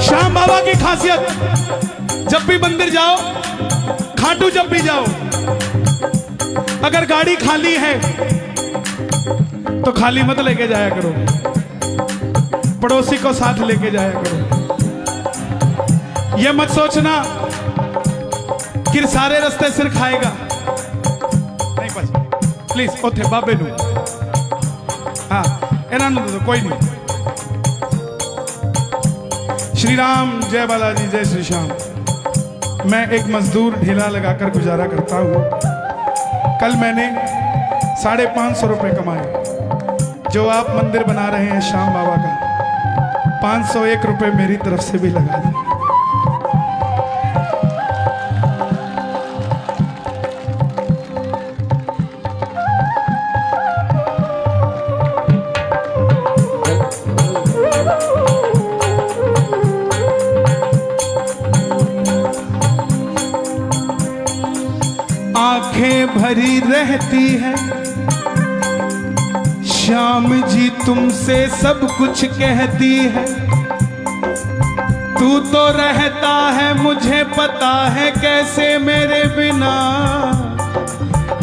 श्याम बाबा की खासियत, जब भी मंदिर जाओ, खाटू जब भी जाओ, अगर गाड़ी खाली है तो खाली मत लेके जाया करो, पड़ोसी को साथ लेके जाया करो। यह मत सोचना कि सारे रास्ते सिर खाएगा, नहीं बस प्लीज ओथे बाबे नू, हाँ इन्होंने तो कोई नहीं। श्री राम, जय बालाजी, जय श्री श्याम। मैं एक मजदूर ढीला लगाकर गुजारा करता हूँ। कल मैंने 550 रुपये कमाए। जो आप मंदिर बना रहे हैं श्याम बाबा का, 501 रुपये मेरी तरफ से भी लगा दें। आंखें भरी रहती है श्याम जी तुमसे सब कुछ कहती है, तू तो रहता है मुझे पता है कैसे मेरे बिना,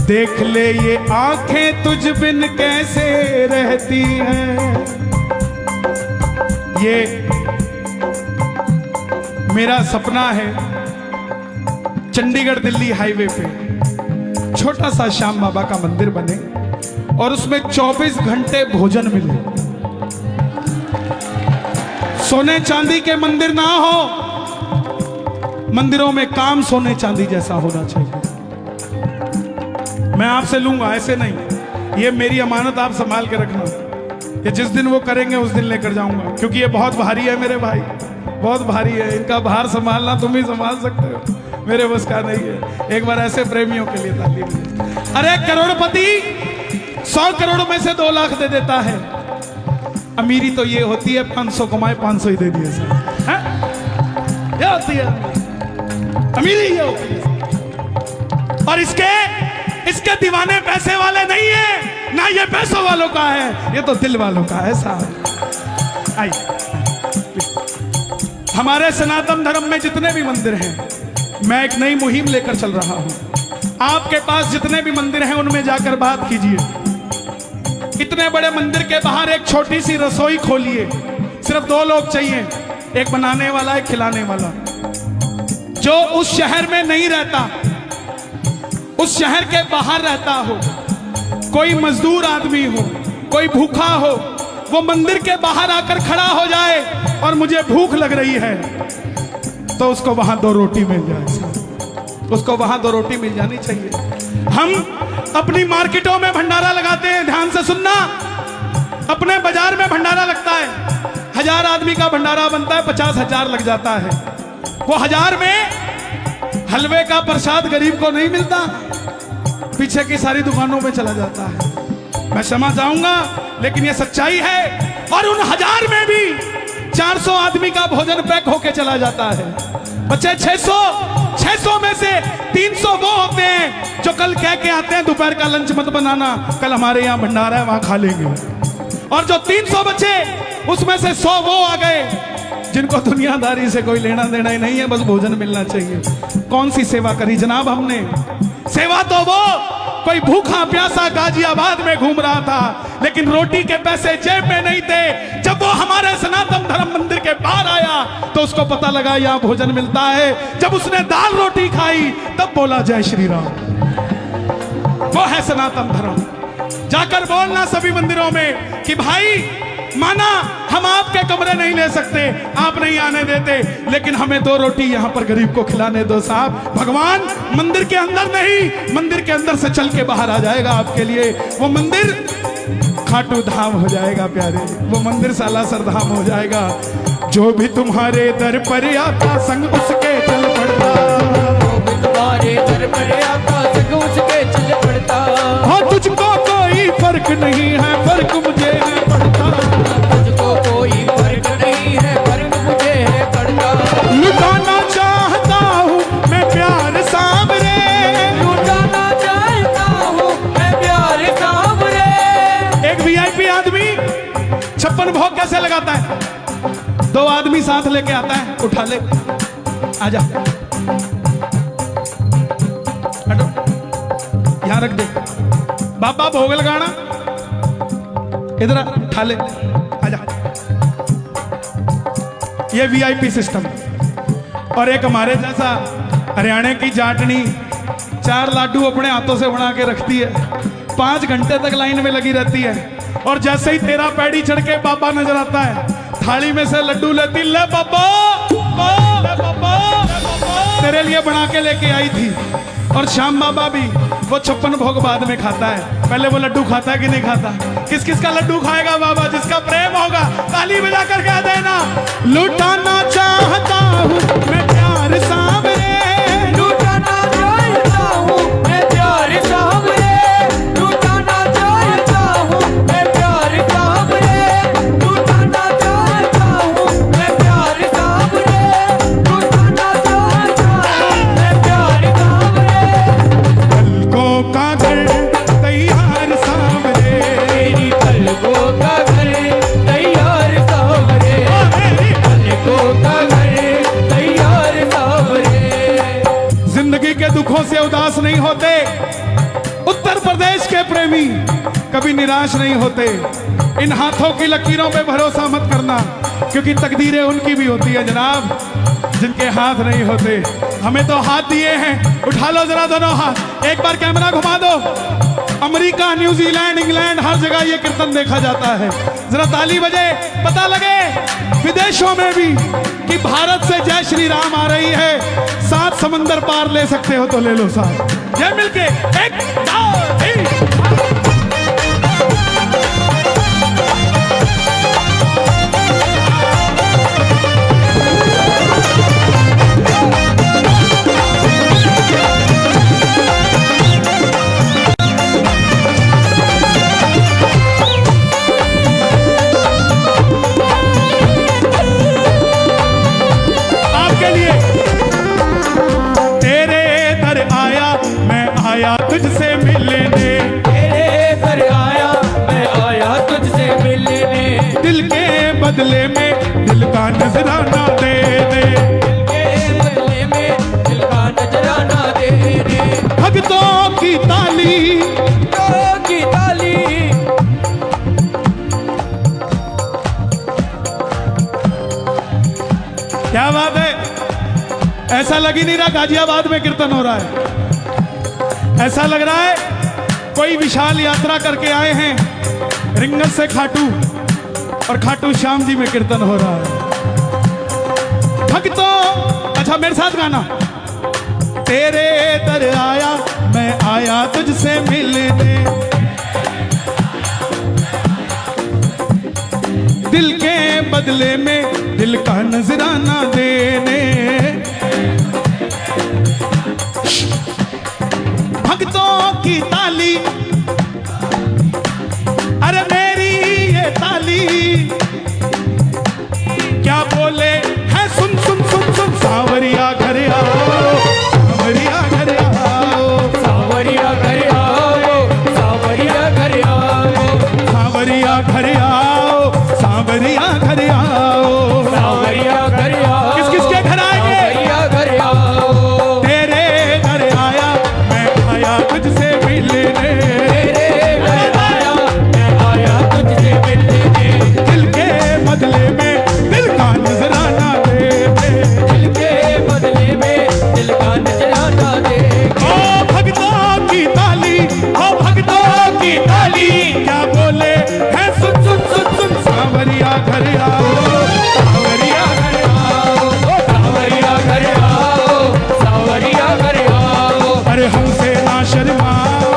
देख ले ये आंखें तुझ बिन कैसे रहती हैं। ये मेरा सपना है, चंडीगढ़ दिल्ली हाईवे पे छोटा सा श्याम बाबा का मंदिर बने और उसमें 24 घंटे भोजन मिले। सोने चांदी के मंदिर ना हो, मंदिरों में काम सोने चांदी जैसा होना चाहिए। मैं आपसे लूंगा, ऐसे नहीं, ये मेरी अमानत आप संभाल के रखना। ये जिस दिन वो करेंगे उस दिन लेकर जाऊंगा, क्योंकि ये बहुत भारी है मेरे भाई, बहुत भारी है। इनका भार संभालना तुम ही संभाल सकते हो, मेरे बस का नहीं है। एक बार ऐसे प्रेमियों के लिए ताली। अरे करोड़पति 100 करोड़ में से 2 लाख दे देता है। अमीरी तो ये होती है 500 कमाए 500 ही दे दिए सर, ये होती है अमीरी, ये होती है। और इसके दीवाने पैसे वाले नहीं है ना, ये पैसों वालों का है, ये तो दिल वालों का है साहब। आइए, हमारे सनातन धर्म में जितने भी मंदिर हैं, मैं एक नई मुहिम लेकर चल रहा हूं। आपके पास जितने भी मंदिर हैं उनमें जाकर बात कीजिए। इतने बड़े मंदिर के बाहर एक छोटी सी रसोई खोलिए। सिर्फ 2 लोग चाहिए, एक बनाने वाला, एक खिलाने वाला। जो उस शहर में नहीं रहता, उस शहर के बाहर रहता हो, कोई मजदूर आदमी हो, कोई भूखा हो, वो मंदिर के बाहर आकर खड़ा हो जाए और मुझे भूख लग रही है, तो उसको वहां 2 रोटी मिल जाए, उसको वहां 2 रोटी मिल जानी चाहिए। हम अपनी मार्केटों में भंडारा लगाते हैं, ध्यान से सुनना। अपने बाजार में भंडारा लगता है, 1000 आदमी का भंडारा बनता है, 50,000 लग जाता है। वो 1000 में हलवे का प्रसाद गरीब को नहीं मिलता, पीछे की सारी दुकानों में चला जाता है। मैं क्षमा चाहूंगा, लेकिन ये सच्चाई है। और उन 1000 में भी 400 आदमी का भोजन पैक होके चला जाता है। बच्चे 600 में से 300 वो होते हैं जो कल कह के आते हैं दोपहर का लंच मत बनाना, कल हमारे यहाँ भंडारा है वहां खा लेंगे। और जो 300 बचे, उसमें से 100 वो आ गए जिनको दुनियादारी से कोई लेना देना ही नहीं है, बस भोजन मिलना चाहिए। कौन सी सेवा करी जनाब हमने? सेवा तो वो कोई भूखा प्यासा गाजियाबाद में घूम रहा था, लेकिन रोटी के पैसे जेब में नहीं थे। जब वो हमारे सनातन धर्म मंदिर के बाहर आया तो उसको पता लगा यहाँ भोजन मिलता है। जब उसने दाल रोटी खाई तब बोला जय श्री राम। वो है सनातन धर्म। जाकर बोलना सभी मंदिरों में कि भाई माना हम आपके कमरे नहीं ले सकते, आप नहीं आने देते, लेकिन हमें 2 रोटी यहाँ पर गरीब को खिलाने दो साहब। भगवान मंदिर के अंदर नहीं, मंदिर के अंदर से चल के बाहर आ जाएगा आपके लिए। वो मंदिर खाटू धाम हो जाएगा प्यारे, वो मंदिर सालासर धाम हो जाएगा। जो भी तुम्हारे दर पर आता संग उसके चल पड़ता, तुम्हारे दर पर आता संग उसके चल पड़ता। हाँ तुझको कोई फर्क नहीं है, फर्क मुझे है पड़ता। तुझको कोई फर्क नहीं है, फर्क मुझे है पड़ता। लुटाना चाहता हूँ मैं प्यार सामने, लुटाना चाहता हूँ मैं प्यार सामने। एक वीआईपी आदमी 56 भोग कैसे लगाता है? 2 आदमी साथ लेके आता है, उठा ले, आजा, हटो, यहां रख दे। बाबा भोग लगाना, इधर उठा ले, आजा। ये वीआईपी सिस्टम। और एक हमारे जैसा हरियाणा की जाटनी 4 लाडू अपने हाथों से बना के रखती है, 5 घंटे तक लाइन में लगी रहती है। और जैसे ही तेरा पैड़ी चढ़ के बाबा नजर आता है, थाली में से लड्डू लेती, ले बाबा, ले बाबा, तेरे लिए बना के लेके आई थी। और श्याम बाबा भी वो 56 भोग बाद में खाता है, पहले वो लड्डू खाता है कि नहीं खाता? किस किस का लड्डू खाएगा बाबा? जिसका प्रेम होगा ताली बजा कर कह देना, लुटाना चाहता हूँ मैं प्यार सांवरे, लुटाना चाहता हूँ मैं प्यार सांवरे, लुटाना चाहता हूँ मैं प्यार सांवरे, लुटाना चाहता हूँ मैं प्यार सांवरे, लुटाना चाहता हूँ मैं प्यार सांवरे। पलकों का घर तैयार सांवरे, मेरी पलकों का घर तैयार सांवरे, पलकों का घर तैयार सांवरे। जिंदगी के दुखों से उदास नहीं होते उत्तर प्रदेश के प्रेमी, कभी निराश नहीं होते। इन हाथों की लकीरों पे भरोसा मत करना, क्योंकि तकदीरें उनकी भी होती है जनाब, जिनके हाथ नहीं होते। हमें तो हाथ दिए हैं, उठा लो जरा दोनों हाथ, एक बार कैमरा घुमा दो। अमेरिका, न्यूजीलैंड, इंग्लैंड, हर जगह ये कीर्तन देखा जाता है। जरा ताली बजे, पता लगे विदेशों में भी कि भारत से जय श्री राम आ रही है। 7 समंदर पार ले सकते हो तो ले लो साथ, जय मिलके 1 2 3। तुझसे मिलने, तेरे घर आया मैं आया तुझसे मिलने, दिल के बदले में दिल का नजराना दे दे, दिल के बदले में दिल का नजराना दे दे। भक्तों की ताली, भक्तों की ताली, क्या बात है। ऐसा लग ही नहीं रहा गाजियाबाद में कीर्तन हो रहा है, ऐसा लग रहा है कोई विशाल यात्रा करके आए हैं रिंगस से खाटू, और खाटू श्याम जी में कीर्तन हो रहा है। भक्तों, अच्छा मेरे साथ गाना, तेरे दर आया मैं आया तुझसे मिलने, दिल के बदले में दिल का नजराना देने, भक्तों की ताली, अरे मेरी ये ताली क्या बोले है, सुन सुन सुन सुन, सांवरिया घर आओ, सांवरिया घर आओ, सांवरिया घर आओ, सांवरिया घर आओ, सांवरिया घर आओ, सांवरिया घर आओ, सांवरिया घर आओ। किस किस के घर आएंगे? सांवरिया घर आओ, तेरे घर आया मैं आया तुझसे मिलने, तेरे घर आया मैं आया तुझसे मिलने, दिल के बदले में दिल का नजराना दे दे, दिल के बदले में दिल का नजराना दे। ओ भक्तों की ताली, ओ भक्तों की ताली क्या बोले है, सुन सुन सुन सुन, सांवरिया घर आओ, सांवरिया घर आओ, सांवरिया घर आओ, सांवरिया घर आओ, अरे हमसे ना शर्माओ,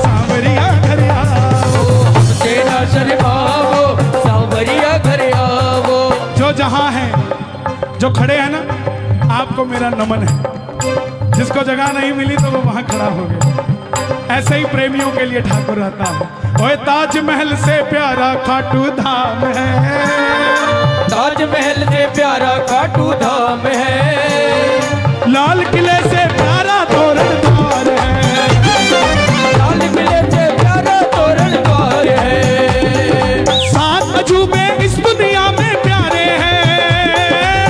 सांवरिया घर आओ, हमसे ना शर्माओ, सांवरिया घर आओ। जो जहां है, जो खड़े हैं ना, आपको मेरा नमन है। जिसको जगह नहीं मिली तो वो वहां खड़ा हो गया। ऐसे ही प्रेमियों के लिए ठाकुर रहता है। ओए ताजमहल से प्यारा खाटू धाम है, ताजमहल से प्यारा खाटू धाम है, लाल किले से प्यारा तोरण द्वार है, लाल किले से प्यारा तोरण द्वार है, 7 अजूबे इस दुनिया में प्यारे हैं,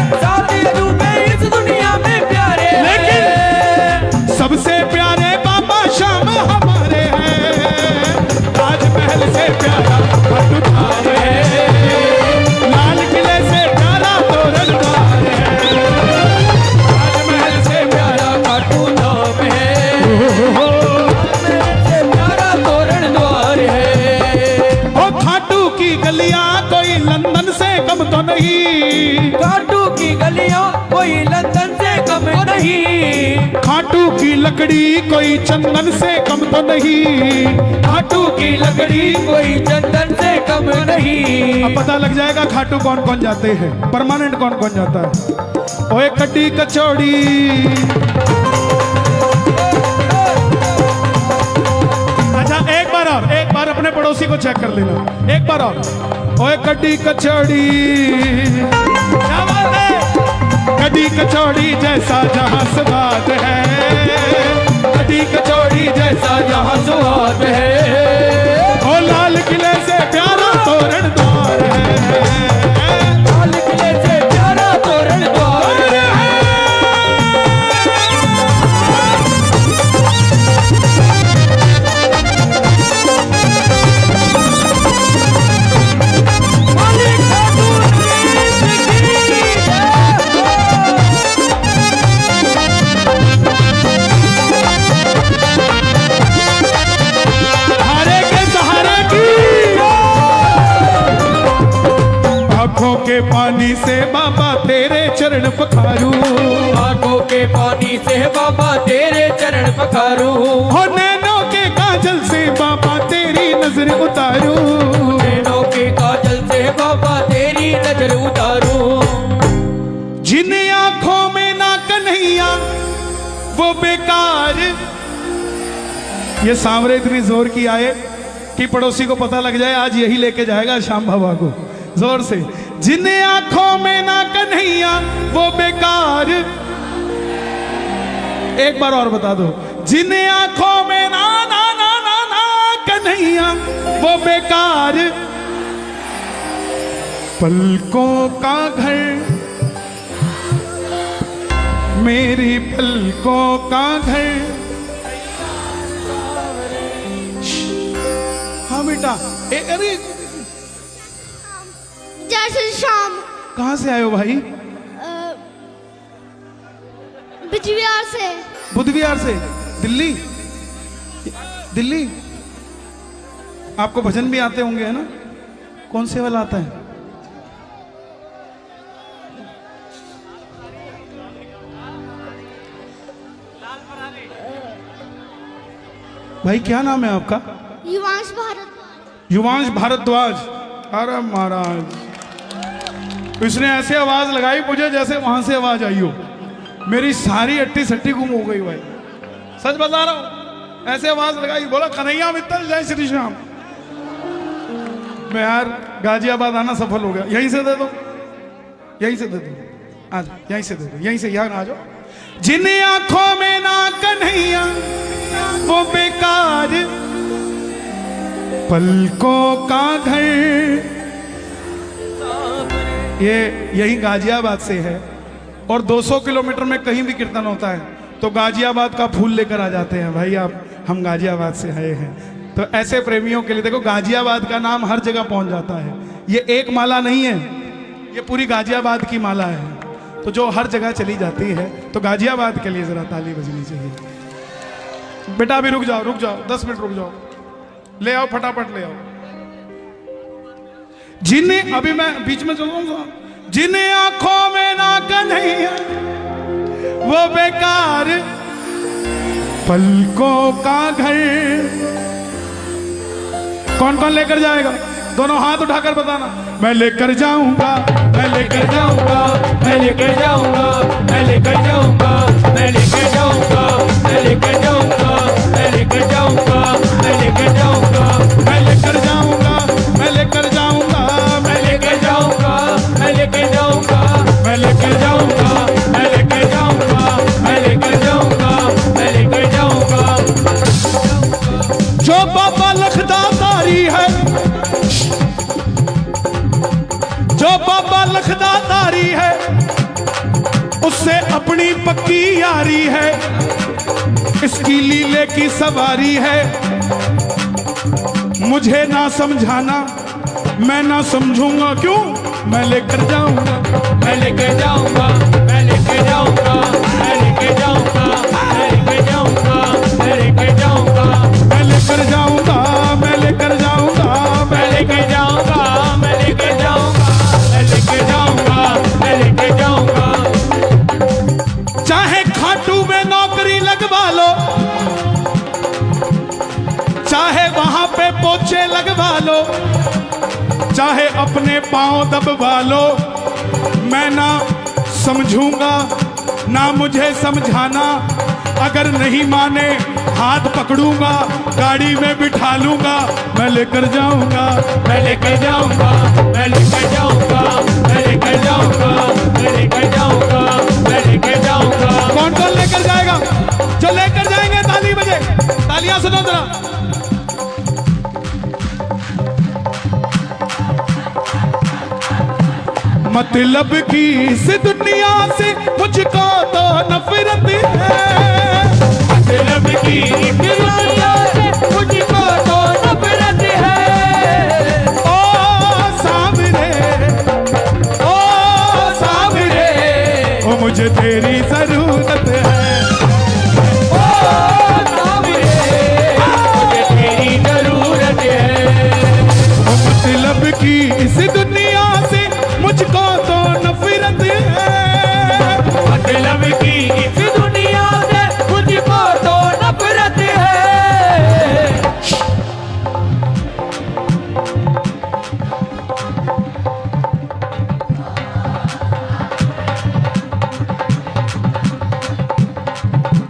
लकड़ी कोई चंदन से कम तो नहीं, खाटू की लकड़ी कोई चंदन से कम नहीं। अब पता लग जाएगा खाटू कौन कौन जाते हैं, परमानेंट कौन कौन जाता है। ओए कटी कचौड़ी, अच्छा एक बार अपने पड़ोसी को चेक कर लेना, एक बार और। ओए कटी कचौड़ी, क्या बात है, कटी कचौड़ी जैसा जहां स्वाद है, कटी कचौड़ी जैसा जहां स्वाद है। ओ लाल किले से प्यारा तोरण द्वार है, लाल किले से प्यारा तोरण द्वार है। आंखों के पानी से बाबा तेरे चरण पखारू, आंखों के पानी से बाबा तेरे चरण पखारू। हो नैनों के काजल से बाबा तेरी नजर उतारू, नैनों के काजल से बाबा तेरी नजर उतारू। जिन आंखों में ना कन्हैया वो बेकार। ये सांवरे इतनी जोर की आए कि पड़ोसी को पता लग जाए आज यही लेके जाएगा श्याम बाबा को, जोर से। जिन आंखों में ना कन्हैया वो बेकार, एक बार और बता दो। जिन आंखों में ना ना ना ना ना कन्हैया वो बेकार, पलकों का घर मेरी पलकों का घर। हाँ बेटा, अरे जय श्री श्याम। कहाँ से आए हो भाई? बिजबिहार से। बुधविहार से? दिल्ली? दिल्ली? आपको भजन भी आते होंगे है ना? कौन से वाला आता है? भाई क्या नाम है आपका? युवांश भारद्वाज। युवांश भारद्वाज। अरे महाराज, इसने ऐसे आवाज लगाई मुझे जैसे वहां से आवाज आई हो। मेरी सारी अट्टी सट्टी गुम हो गई भाई, सच बता रहा हूं। ऐसे आवाज लगाई, बोला कन्हैया मित्तल जय श्री श्याम। मैं यार गाजियाबाद आना सफल हो गया। यहीं से दे दो, यहीं से दे दो, आज यहीं से दे दो, यहीं से यहाँ आ जाओ। जिन आंखों में ना कन्हैया वो बेकार, पलकों का घर। ये यही गाजियाबाद से है और 200 किलोमीटर में कहीं भी कीर्तन होता है तो गाजियाबाद का फूल लेकर आ जाते हैं। भाई आप, हम गाजियाबाद से आए हैं। तो ऐसे प्रेमियों के लिए देखो, गाजियाबाद का नाम हर जगह पहुंच जाता है। ये एक माला नहीं है, ये पूरी गाजियाबाद की माला है, तो जो हर जगह चली जाती है। तो गाजियाबाद के लिए जरा ताली बजनी चाहिए। बेटा अभी रुक जाओ, रुक जाओ, 10 मिनट रुक जाओ, ले आओ फटाफट ले आओ। जिन्हें अभी मैं बीच में चलूंगा। जिन्हें आंखों में ना कन्हैया वो बेकार, पलकों का घर। कौन कौन लेकर जाएगा? दोनों हाथ उठाकर बताना। मैं लेकर जाऊंगा, मैं लेकर जाऊंगा, मैं लेकर जाऊंगा, मैं लेकर जाऊंगा, मैं लेकर जाऊंगा, मैं लेकर जाऊंगा, मैं लेकर जाऊंगा, मैं लेकर जाऊंगा, मैं लेकर जाऊंगा, मैं लेकर जाऊंगा, मैं लेकर जाऊंगा, मैं लेकर जाऊंगा, मैं लेकर जाऊंगा, मैं लेकर जाऊंगा, मैं लेकर जाऊंगा, मैं लेकर जाऊंगा। जो बाबा लखदातारी है, जो बाबा लखदातारी है, उससे अपनी पक्की यारी है। इसकी लीले की सवारी है। मुझे ना समझाना, मैं ना समझूंगा। क्यों? मैं लेकर जाऊंगा, मैं लेकर जाऊंगा, मैं लेकर जाऊंगा, मैं लेकर जाऊंगा, मैं लेकर जाऊंगा, मैं लेकर जाऊंगा, मैं लेकर जाऊंगा, मैं लेकर जाऊंगा, मैं लेकर जाऊंगा, मैं लेकर जाऊंगा, मैं लेकर जाऊंगा, मैं लेकर जाऊंगा। चाहे खाटू में नौकरी लगवा लो, पोछे लगवा लो, चाहे अपने पांव दबवा लो, मैं ना समझूंगा ना मुझे समझाना, अगर नहीं माने हाथ पकड़ूंगा, गाड़ी में बिठा लूंगा, मैं लेकर जाऊंगा, मैं लेकर जाऊंगा, मैं लेकर जाऊंगा, मैं लेकर जाऊंगा, मैं लेकर जाऊंगा, मैं लेकर जाऊंगा। कौन कौन लेकर जाएगा? जो लेकर जाएंगे ताली बजे, तालियां सुनो जरा। मतलब की इस दुनिया से मुझको तो नफरत है, मतलब की इस दुनिया से मुझको तो नफरत है। ओ सावरे, ओ सावरे, ओ मुझे तेरी जरूरत है, ओ सावरे, मुझे तेरी जरूरत है। ओ मतलब की इस दुनिया से मुझको तो नफरत है, मतलब की इस दुनिया से मुझको तो नफरत है।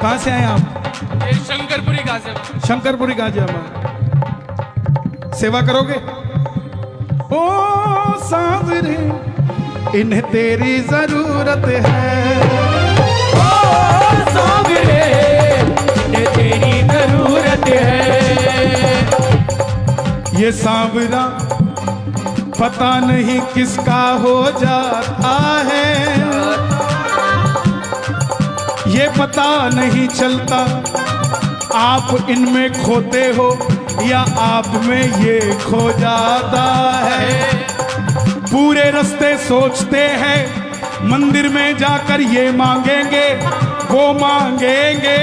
कहाँ से आए आप? ये शंकरपुरी का से शंकरपुरी गाजियाबाद। सेवा करोगे? ओ सावरे, इन्हें तेरी जरूरत है, ओ सावरे, मुझे तेरी जरूरत है। ये सांवरा पता नहीं किसका हो जाता है, ये पता नहीं चलता आप इनमें खोते हो या आप में ये खो जाता है। पूरे रास्ते सोचते हैं मंदिर में जाकर ये मांगेंगे वो मांगेंगे,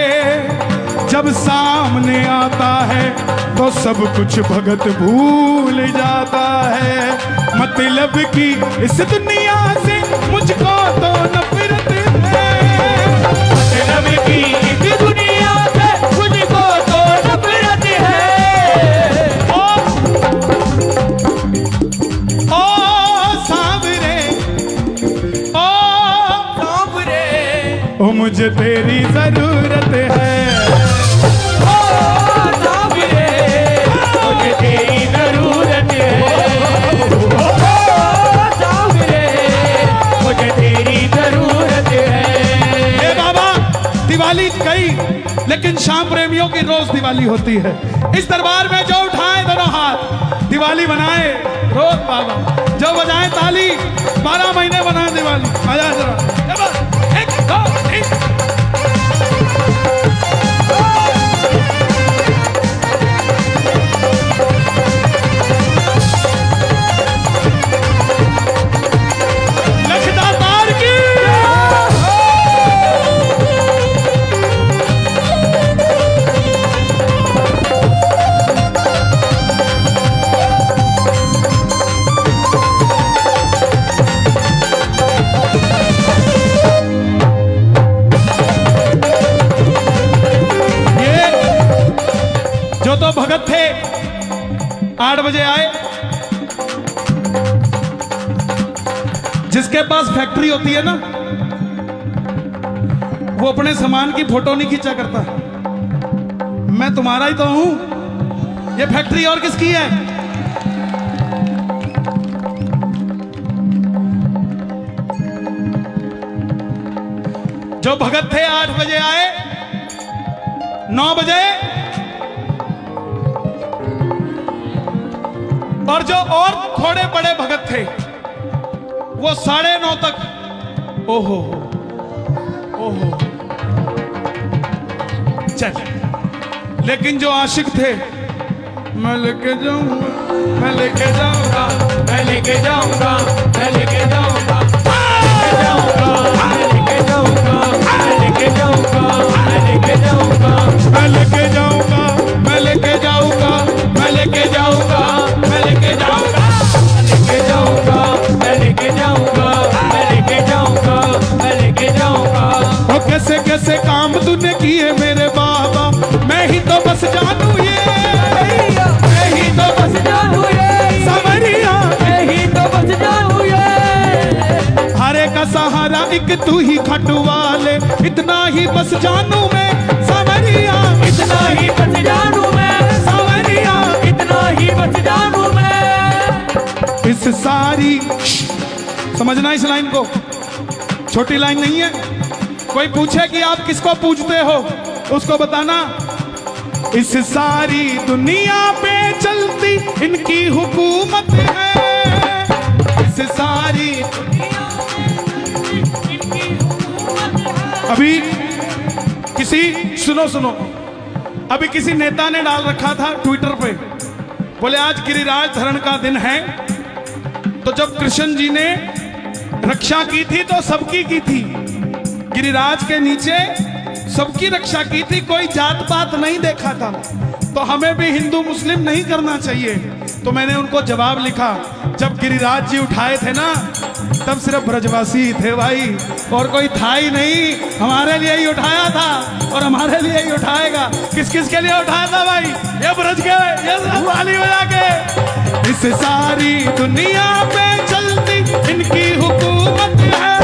जब सामने आता है तो सब कुछ भगत भूल जाता है। मतलब की इस दुनिया से मुझको तो नफरत है, मतलब की इस दुनिया से मुझको तो नफरत है। ओ सावरे, ओ सावरे, ओ मुझे तेरी जरूरत है, ओ सावरे, मुझे तेरी जरूरत है। ओ सावरे, मुझे तेरी जरूरत है। ए बाबा, दिवाली गई लेकिन शाम प्रेमियों की रोज दिवाली होती है। इस दरबार में जो उठाए दोनों हाथ दिवाली बनाए रोज बाबा, जो बजाए ताली 12 महीने बनाए दिवाली। आजा जरा, एक दो तीन। लखदातार की जो तो भगत थे 8 बजे आए, जिसके पास फैक्ट्री होती है ना वो अपने सामान की फोटो नहीं खींचा करता। मैं तुम्हारा ही तो हूं, ये फैक्ट्री और किसकी है? जो भगत थे 8 बजे आए, 9 बजे, और जो और थोड़े बड़े भगत थे वो 9:30 तक। ओहो ओहो, चल। लेकिन जो आशिक थे, मैं लेके जाऊंगा, मैं लेके जाऊंगा, मैं लेके जाऊंगा, मैं लेके जाऊंगा, मैं लेके जाऊंगा, मैं लेके जाऊंगा, मैं लेके जाऊंगा, मैं लेके जाऊंगा, मैं लेके जाऊंगा, मैं लेके जाऊंगा, मैं लेके जाऊंगा, मैं लेके जाऊंगा, मैं लेके जाऊंगा, मैं लेके जाऊंगा, मैं लेके जाऊंगा। ओ कैसे कैसे काम तूने किए मेरे बाबा, मैं ही तो बस जानू ये, मैं ही तो बस एक तू ही खटवाले, इतना ही बस जानू मैं सावरिया, इतना ही बस जानू मैं सावरिया, इतना ही बस जानू मैं। इस सारी, समझना इस लाइन को, छोटी लाइन नहीं है। कोई पूछे कि आप किसको पूजते हो, उसको बताना इस सारी दुनिया पे चलती इनकी हुकूमत है, इस सारी दुनिया पे इनकी हुकूमत है। अभी किसी, सुनो, अभी किसी नेता ने डाल रखा था ट्विटर पे, बोले आज गिरिराज धरण का दिन है, तो जब कृष्ण जी ने रक्षा की थी तो सबकी की थी, गिरिराज के नीचे सबकी रक्षा की थी, कोई जात पात नहीं देखा था, तो हमें भी हिंदू मुस्लिम नहीं करना चाहिए। तो मैंने उनको जवाब लिखा, जब गिरिराज जी उठाए थे ना तब सिर्फ ब्रजवासी थे भाई, और कोई था ही नहीं, हमारे लिए ही उठाया था और हमारे लिए ही उठाएगा। किस किस के लिए उठाया था भाई? ये ब्रज के, ये वाली बजा के। इस सारी दुनिया पे चलती इनकी हुकूमत है,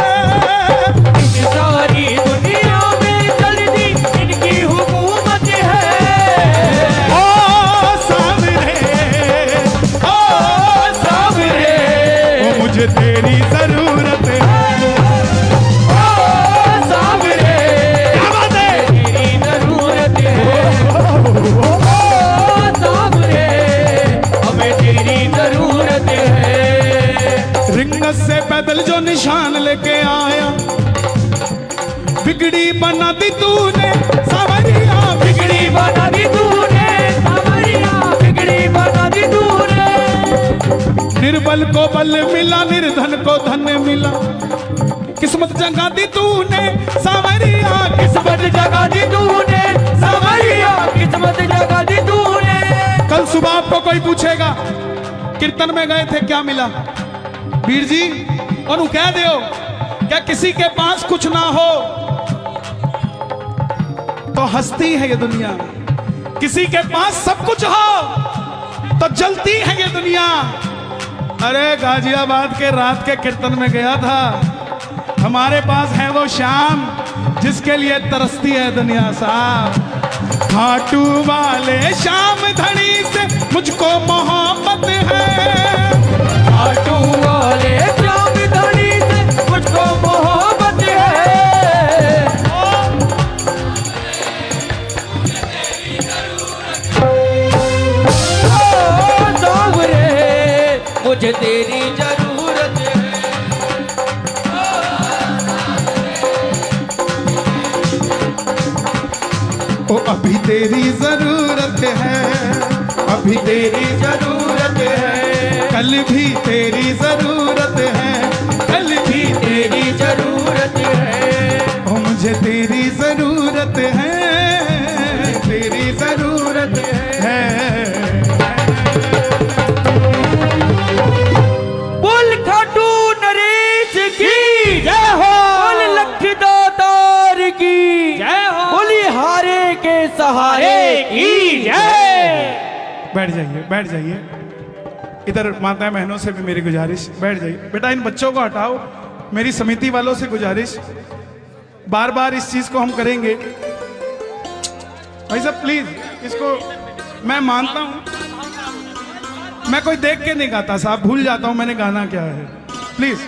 इस सारी दुनिया में चलती इनकी हुकूमत है। ओ सावरे, ओ सावरे, ओ मुझे तेरी जरूरत है, ओ सावरे, क्या बात है, तेरी जरूरत है। ओ सावरे, हमें तेरी जरूरत है। रिंगत से पैदल जो निशान लेके आया, बिगड़ी बना दी तूने सावरिया, बिगड़ी बना दी तूने सावरिया, बिगड़ी बना दी तूने। निर्बल को बल मिला, निर्धन को धन मिला, किस्मत जगा दी तूने सावरिया, किस्मत जगा दी तूने सावरिया, किस्मत जगा दी तूने। कल सुबह आपको कोई पूछेगा कीर्तन में गए थे क्या मिला, वीर जी, और कह दो क्या किसी के पास कुछ ना हो तो हंसती है ये दुनिया, किसी के पास सब कुछ हो तो जलती है ये दुनिया। अरे गाजियाबाद के रात के कीर्तन में गया था, हमारे पास है वो शाम जिसके लिए तरसती है दुनिया साहब। खाटू वाले शाम धड़ी से मुझको मोहब्बत है, खाटू वाले शाम धड़ी से मुझको मोहब्बत है। ओ सावरे, मुझे तेरी जरूरत है। ओ अभी तेरी जरूरत है, अभी तेरी जरूरत है, कल भी तेरी जरूरत है, कल भी तेरी जरूरत है। ओ मुझे तेरी जरूरत है, तेरी जरूरत है। बोल खाटू नरेश की जय हो, बोल लखदातार की जय हो, बोली हारे के सहारे की जय। बैठ जाइए, बैठ जाइए। इधर माता बहनों से भी मेरी गुजारिश, बैठ जाइए बेटा, इन बच्चों को हटाओ। मेरी समिति वालों से गुजारिश, बार बार इस चीज को हम करेंगे भाई साहब, प्लीज इसको। मैं मानता हूं मैं कोई देख के नहीं गाता साहब, भूल जाता हूं मैंने गाना क्या है, प्लीज।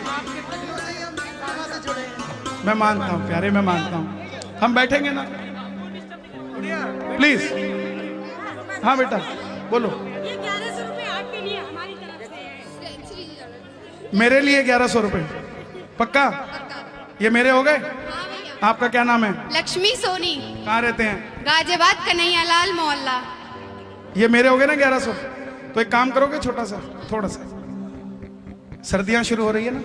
मैं मानता हूं प्यारे, मैं मानता हूं, हम बैठेंगे ना प्लीज। हाँ बेटा बोलो। ये 1100 रुपए आपके लिए हमारी तरफ से। मेरे लिए 1100 रुपए पक्का? ये मेरे हो गए? आपका क्या नाम है? लक्ष्मी सोनी, कहाँ रहते हैं? गाजियाबाद कन्हैयालाल मोहल्ला। ये मेरे हो गए ना 1100। तो एक काम करोगे छोटा सा, थोड़ा सा, सर्दियां शुरू हो रही है ना,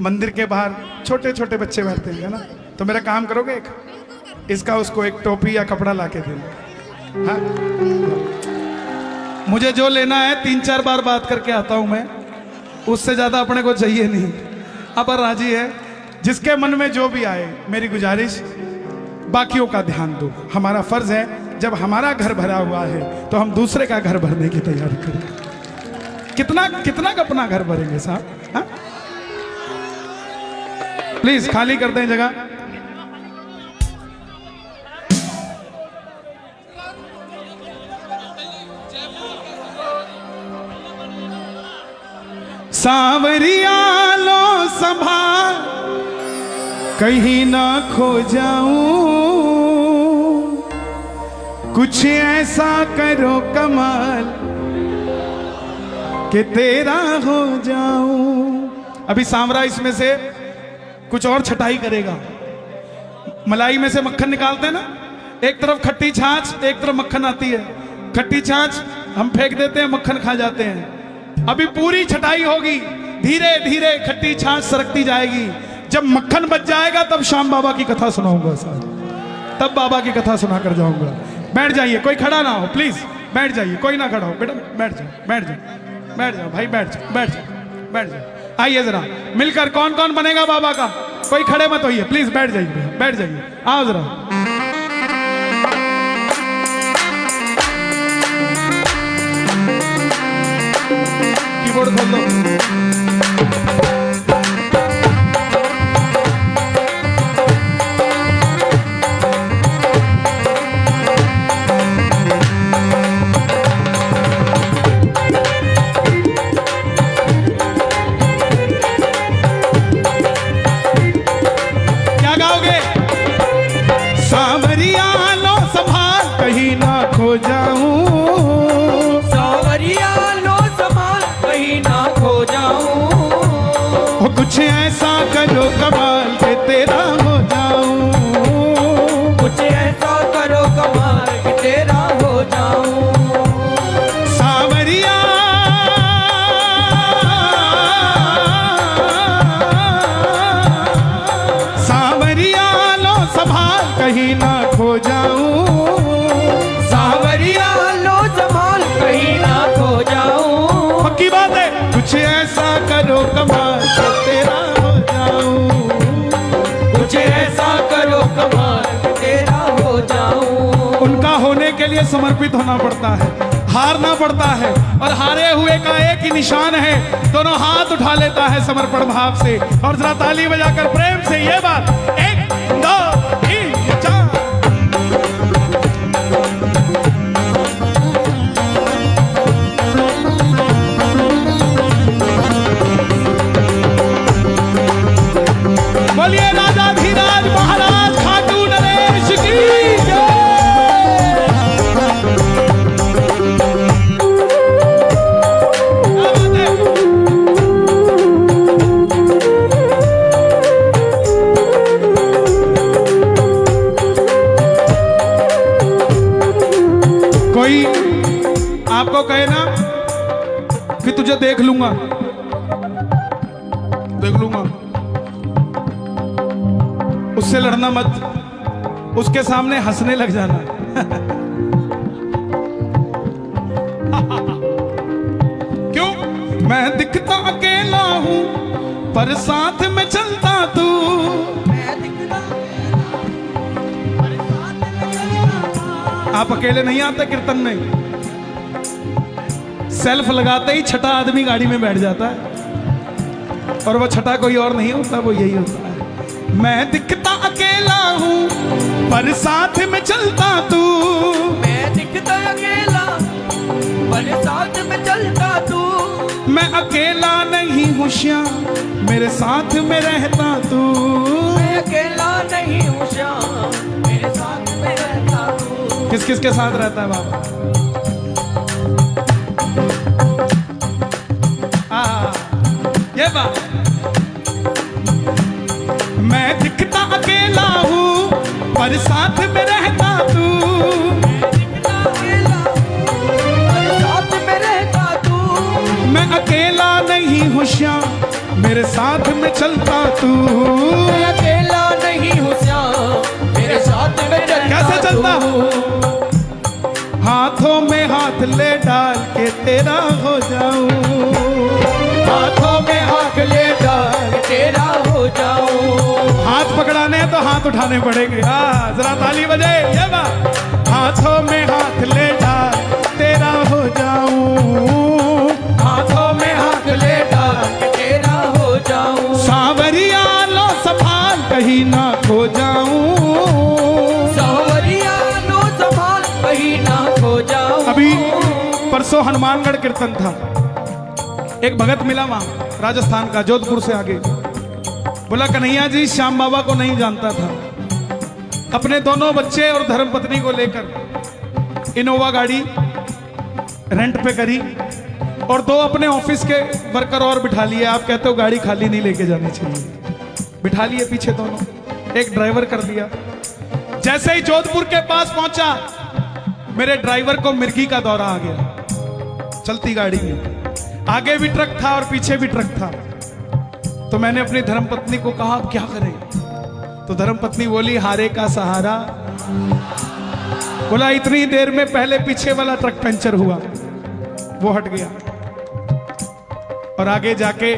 मंदिर के बाहर छोटे छोटे बच्चे बैठते हैं ना, तो मेरा काम करोगे एक, इसका उसको एक टोपी या कपड़ा ला के देना। हाँ? मुझे जो लेना है 3-4 बार बात करके आता हूं मैं, उससे ज्यादा अपने को चाहिए नहीं। अब राजी है, जिसके मन में जो भी आए, मेरी गुजारिश बाकियों का ध्यान दो। हमारा फर्ज है, जब हमारा घर भरा हुआ है तो हम दूसरे का घर भरने की तैयारी करें। कितना कितना का अपना घर भरेंगे साहब? हाँ? प्लीज खाली कर दें जगह। सावरिया लो संभाल कहीं ना खो जाऊं, कुछ ऐसा करो कमाल कि तेरा हो जाऊं। अभी सांवरा इसमें से कुछ और छटाई करेगा। मलाई में से मक्खन निकालते हैं ना, एक तरफ खट्टी छाछ एक तरफ मक्खन आती है। खट्टी छाछ हम फेंक देते हैं, मक्खन खा जाते हैं। अभी पूरी छटाई होगी, धीरे धीरे खट्टी छाछ सरकती जाएगी। जब मक्खन बच जाएगा तब श्याम बाबा की कथा सुनाऊंगा साहब, तब बाबा की कथा सुना कर जाऊंगा। बैठ जाइए, कोई खड़ा ना हो प्लीज, बैठ जाइए, कोई ना खड़ा हो बेटा, बैठ जाओ बैठ जाओ बैठ जाओ भाई, बैठ जाओ बैठ जाओ बैठ जाओ। आइए जरा मिलकर कौन कौन बनेगा बाबा का, कोई खड़े मत होइए प्लीज, बैठ जाइए बैठ जाइए, आओ जरा। कीबोर्ड खोल दो। क्या गाओगे? सांवरिया लो संभाल कहीं ना खो जाऊं, सांवरिया लो संभाल कहीं ना खो जाऊं, कुछ ऐसा करो कमाल के तेरा हो जाऊं, कुछ ऐसा करो कमाल कि तेरा हो जाऊं। सांवरिया सांवरिया लो संभाल कहीं ना खो जाऊं, सांवरिया लो संभाल कहीं ना खो जाऊं, पक्की बात है। कुछ ऐसा करो कमाल के तेरा हो जाऊं, कुछ ऐसा करो कमाल कि तेरा हो जाऊं। उनका होने के लिए समर्पित होना पड़ता है, हारना पड़ता है, और हारे हुए का एक ही निशान है, दोनों हाथ उठा लेता है समर्पण भाव से। और जरा ताली बजाकर प्रेम से ये बात, 1 2 3 4। बोलिए राजा धीराज महाराज खाटू नरेश की जय। कोई आपको कहे ना कि तुझे देख लूंगा, देख लूंगा, उससे लड़ना मत, उसके सामने हंसने लग जाना। क्यों? मैं दिखता अकेला हूं पर साथ में चलता तू, आप अकेले नहीं आते कीर्तन में, सेल्फ लगाते ही छठा आदमी गाड़ी में बैठ जाता है, और वो छठा कोई और नहीं होता, वो यही होता है। मैं दिखता अकेला हूँ पर साथ में चलता तू, मैं दिखता अकेला पर साथ में चलता तू, मैं अकेला नहीं हूँ श्याम मेरे साथ में रहता तू, मैं अकेला नहीं हूँ श्याम मेरे साथ में रहता तू। किस किस के साथ रहता है बाबा? ये बात, मैं दिखता अकेला हूँ पर साथ में रहता तू, मैं दिखता अकेला पर साथ में रहता तू, मैं अकेला नहीं हूँ श्याम मेरे साथ में चलता तू, मैं अकेला नहीं हूँ श्याम मेरे साथ में चलता। कैसे चलता हूँ? हाथों में हाथ ले डाल के तेरा हो जाऊं, हाथों में हाथ ले डाल के तेरा हो जाऊं, हाथ पकड़ाने हैं तो हाथ उठाने पड़ेंगे। हाँ जरा ताली बजे ये बात, हाथों में हाथ ले डाल तेरा हो जाऊं, हाथों में हाथ ले डाल के तेरा हो जाऊं, सांवरिया लो सफा कहीं ना खो जाऊं। सावरिया नो संभाल कहीं ना खो जाऊं। अभी परसों हनुमानगढ़ कीर्तन था, एक भगत मिला वहां राजस्थान का, जोधपुर से आगे। बोला कन्हैया जी श्याम बाबा को नहीं जानता था। अपने दोनों बच्चे और धर्मपत्नी को लेकर इनोवा गाड़ी रेंट पे करी और 2 अपने ऑफिस के वर्कर और बिठा लिए। आप कहते हो गाड़ी खाली नहीं लेके जानी चाहिए, बिठा लिए पीछे दोनों, एक ड्राइवर कर दिया। जैसे ही जोधपुर के पास पहुंचा, मेरे ड्राइवर को मिर्गी का दौरा आ गया चलती गाड़ी में। आगे भी ट्रक था और पीछे भी ट्रक था। तो मैंने अपनी धर्मपत्नी को कहा क्या करें, तो धर्मपत्नी बोली हारे का सहारा। बोला इतनी देर में पहले पीछे वाला ट्रक पंचर हुआ, वो हट गया और आगे जाके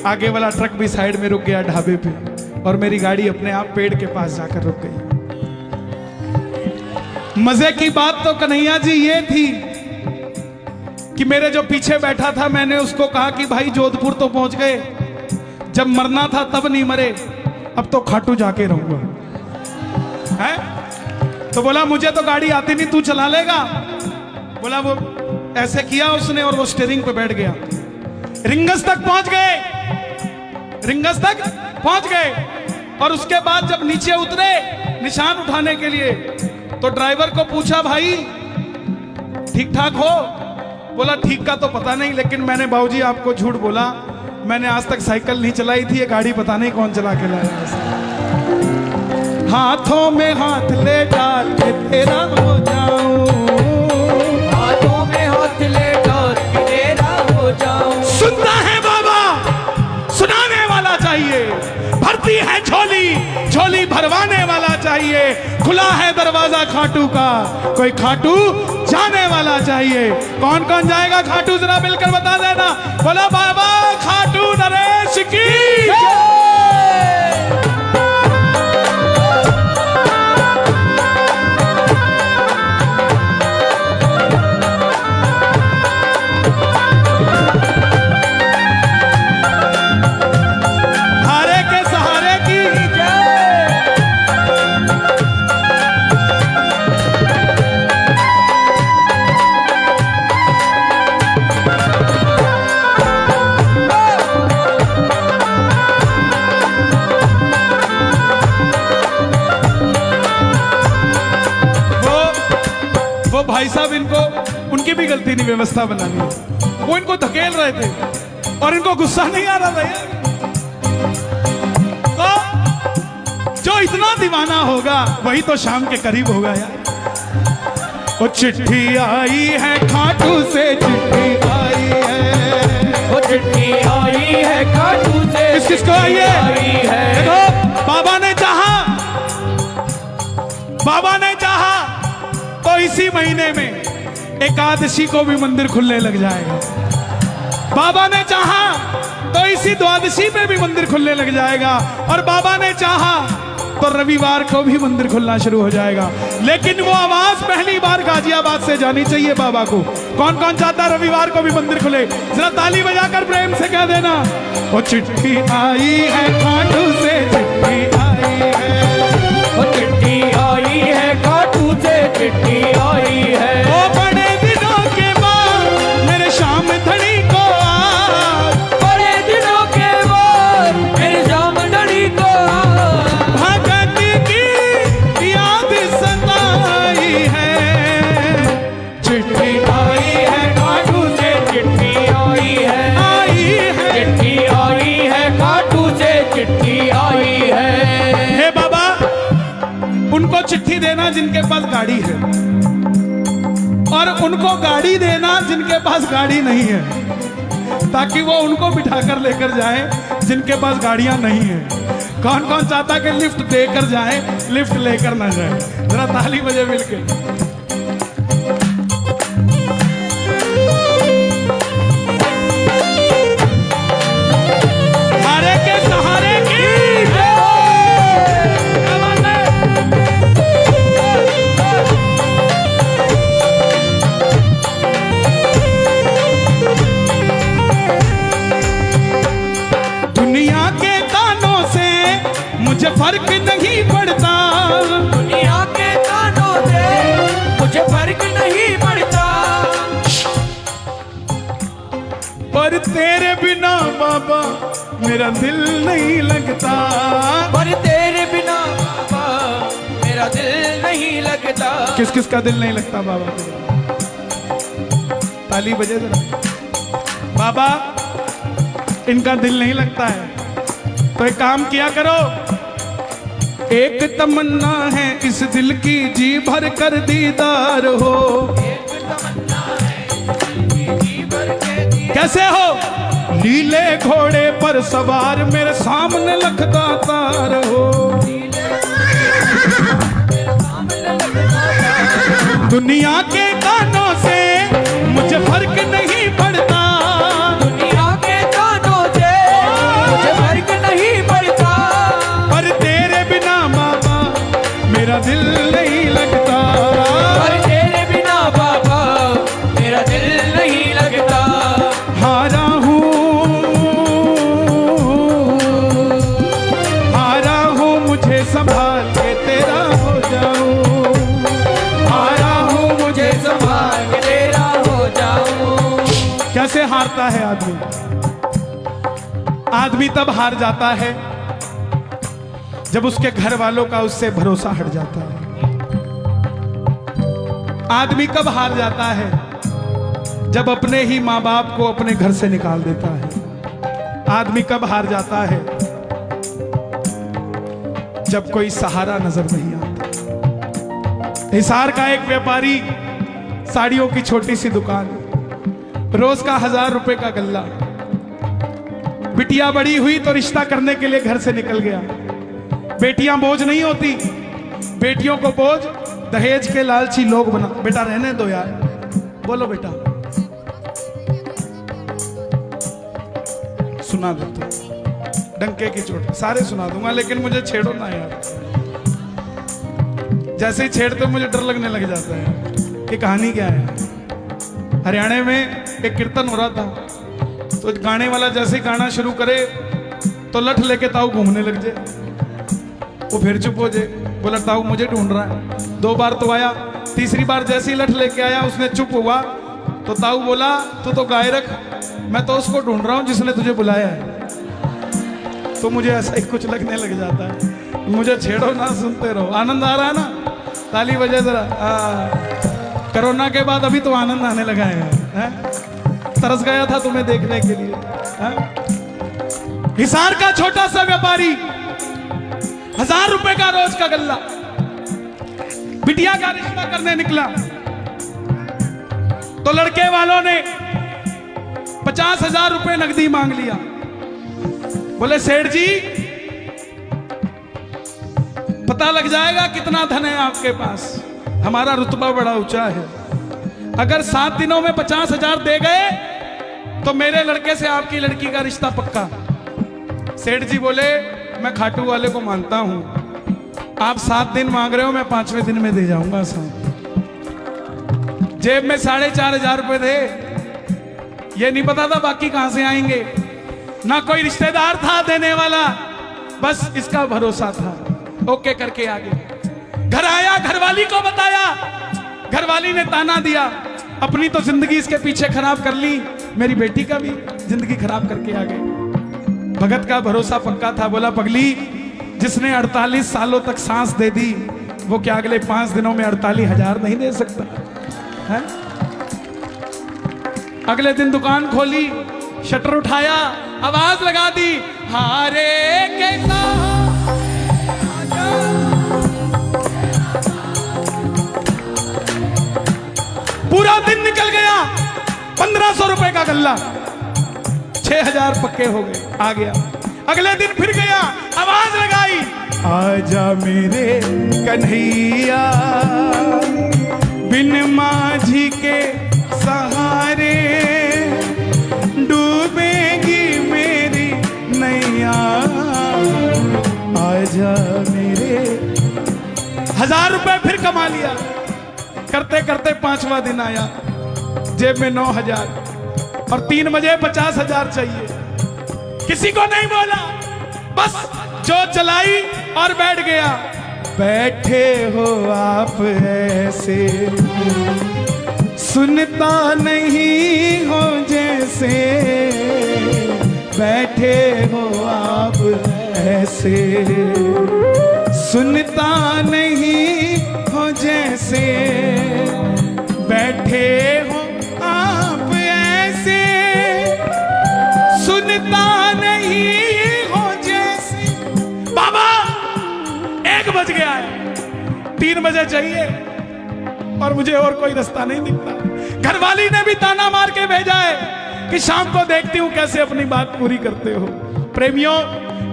आगे वाला ट्रक भी साइड में रुक गया ढाबे पे, और मेरी गाड़ी अपने आप पेड़ के पास जाकर रुक गई। मजे की बात तो कन्हैया जी ये थी कि मेरे जो पीछे बैठा था, मैंने उसको कहा कि भाई जोधपुर तो पहुंच गए, जब मरना था तब नहीं मरे, अब तो खाटू जाके रहूंगा। है? तो बोला मुझे तो गाड़ी आती नहीं, तू चला लेगा। बोला वो ऐसे किया उसने और वो स्टीयरिंग पे बैठ गया। रिंगस तक पहुंच गए, रिंगस तक पहुंच गए, और उसके बाद जब नीचे उतरे निशान उठाने के लिए, तो ड्राइवर को पूछा भाई ठीक ठाक हो? बोला ठीक का तो पता नहीं, लेकिन मैंने बाबूजी आपको झूठ बोला, मैंने आज तक साइकिल नहीं चलाई थी, ये गाड़ी पता नहीं कौन चला के लाया। हाथों में हाथ ले डाल के तेरा हो जाऊं, हाथों में हाथ ले डाल के तेरा हो जाऊं। सुनता है बाबा, सुनाने वाला चाहिए, भरती है झोली, झोली भरवाने वाला चाहिए, खुला है दरवाजा खाटू का, कोई खाटू जाने वाला चाहिए। कौन कौन जाएगा खाटू, जरा मिलकर बता देना। बोला बाबा खाटू नरेश की भाई साहब, इनको उनकी भी गलती नहीं व्यवस्था बनानी, वो इनको धकेल रहे थे और इनको गुस्सा नहीं आ रहा था यार। तो जो इतना दीवाना होगा वही तो शाम के करीब होगा यार। वो चिट्ठी आई है खाटू से, चिट्ठी आई है, वो चिट्ठी आई है खाटू से, किसको आई है? देखो बाबा ने चाहा, बाबा ने चाहा तो इसी महीने में एकादशी को भी मंदिर खुलने लग जाएगा। बाबा ने चाहा तो इसी द्वादशी पे भी मंदिर खुलने लग जाएगा, और बाबा ने चाहा तो रविवार को भी मंदिर खुलना शुरू हो जाएगा। लेकिन वो आवाज पहली बार गाजियाबाद से जानी चाहिए बाबा को। कौन कौन चाहता रविवार को भी मंदिर खुले, जरा ताली बजाकर प्रेम से कह देना। वो चिट्ठी आई है खाटू से, चिट्ठी आई है, वो चिट्ठी आई है खाटू से, चिट्ठी आई है। वो बड़े दिनों के बाद मेरे शाम धड़ी को आज, बड़े दिनों के बाद मेरे शाम धड़ी को भगत की याद सताई है। चिट्ठी आई है खाटू से, चिट्ठी आई है, चिट्ठी आई है खाटू से, चिट्ठी आई है। हे बाबा, उनको चिट्ठी देना जिनके पास गाड़ी है, और उनको गाड़ी देना जिनके पास गाड़ी नहीं है, ताकि वो उनको बिठाकर लेकर जाए जिनके पास गाड़ियां नहीं है। कौन कौन चाहता कि लिफ्ट देकर जाए, लिफ्ट लेकर ना जाए? जरा ताली बजे मिलके। हारे के सहारे की दुनिया के तानों से मुझे फर्क नहीं बाबा मेरा दिल नहीं लगता। पर तेरे बिना बाबा मेरा दिल नहीं लगता। किस किस का दिल नहीं लगता बाबा? ताली बजे जरा। बाबा इनका दिल नहीं लगता है तो एक काम किया करो, एक तमन्ना है इस दिल की जी भर कर दीदार हो। कैसे हो? नीले घोड़े पर सवार मेरे सामने लखता तार हो। दुनिया के कानों से मुझे फर्क नहीं पड़ता। दुनिया के कानों से मुझे फर्क नहीं पड़ता। पर तेरे बिना बाबा मेरा दिल नहीं लगता। पर तेरे बिना बाबा मेरा दिल नहीं लगता। हारा हूँ मुझे संभाल के तेरा हो जाऊं। हारा हूँ मुझे संभाल के तेरा हो जाऊं। कैसे हारता है आदमी? आदमी तब हार जाता है जब उसके घर वालों का उससे भरोसा हट जाता है। आदमी कब हार जाता है? जब अपने ही माँ बाप को अपने घर से निकाल देता है। आदमी कब हार जाता है? जब कोई सहारा नजर नहीं आता। हिसार का एक व्यापारी, साड़ियों की छोटी सी दुकान, रोज का 1000 रुपए का गल्ला। बिटिया बड़ी हुई तो रिश्ता करने के लिए घर से निकल गया। बेटियां बोझ नहीं होती, बेटियों को बोझ दहेज के लालची लोग बना। बेटा रहने दो यार, बोलो बेटा, सुना दो तो डंके की चोट सारे सुना दूंगा, लेकिन मुझे छेड़ो ना यार। जैसे ही छेड़ते मुझे डर लगने लग जाता है कि कहानी क्या है। हरियाणा में एक कीर्तन हो रहा था, तो गाने वाला जैसे ही गाना शुरू करे तो लठ लेके ताऊ घूमने लग जाए। वो फिर चुप हो जाए, बोला ताऊ मुझे ढूंढ रहा है। 2 बार तो आया, तीसरी बार जैसे ही लठ लेके आया उसने चुप हुआ तो ताऊ बोला तू तो गाय रख, मैं तो उसको ढूंढ रहा हूं जिसने तुझे बुलाया है। तो मुझे ऐसा ही कुछ लगने लग जाता है। मुझे छेड़ो ना, सुनते रहो। आनंद आ रहा है ना? ताली बजे जरा। कोरोना के बाद अभी तो आनंद आने लगा है। तरस गया था तुम्हें देखने के लिए। हिसार का छोटा सा व्यापारी, 1000 रुपए का रोज का गल्ला, बिटिया का रिश्ता करने निकला तो लड़के वालों ने 50,000 रुपए नकदी मांग लिया। बोले सेठ जी पता लग जाएगा कितना धन है आपके पास, हमारा रुतबा बड़ा ऊंचा है। अगर 7 दिनों में 50,000 दे गए तो मेरे लड़के से आपकी लड़की का रिश्ता पक्का। सेठ जी बोले मैं खाटू वाले को मानता हूं, आप 7 दिन मांग रहे हो, मैं 5वें दिन में दे जाऊंगा साहब। जेब में 4,500 रुपए थे, ये नहीं पता था बाकी कहां से आएंगे। ना कोई रिश्तेदार था देने वाला, बस इसका भरोसा था। ओके करके आ गया। घर आया, घरवाली को बताया, घरवाली ने ताना दिया, अपनी तो जिंदगी इसके पीछे खराब कर ली, मेरी बेटी का भी जिंदगी खराब करके आ गए। भगत का भरोसा पक्का था, बोला पगली जिसने 48 सालों तक सांस दे दी वो क्या अगले 5 दिनों में 48,000 नहीं दे सकता है? अगले दिन दुकान खोली, शटर उठाया, आवाज लगा दी, हारे कैसा पूरा दिन निकल गया। 1500 रुपए का गल्ला, 6,000 पक्के हो गए। आ गया, अगले दिन फिर गया, आवाज लगाई, आजा मेरे कन्हैया बिन माझी के सहारे डूबेगी मेरी नैया, आजा मेरे। 1000 रुपए फिर कमा लिया। करते करते 5वां दिन आया, जेब में 9,000 और 3 बजे 50,000 चाहिए। किसी को नहीं बोला, बस जो चलाई और बैठ गया। बैठे हो आप ऐसे, सुनता नहीं हो जैसे, बैठे हो आप ऐसे, सुनता नहीं हो जैसे, बैठे हो आप ऐसे, सुनता नहीं हो जैसे। बाबा 1 बज गया है, 3 बजे चाहिए और मुझे और कोई रास्ता नहीं दिखता। घरवाली ने भी ताना मार के भेजा है कि शाम को देखती हूं कैसे अपनी बात पूरी करते हो। प्रेमियों,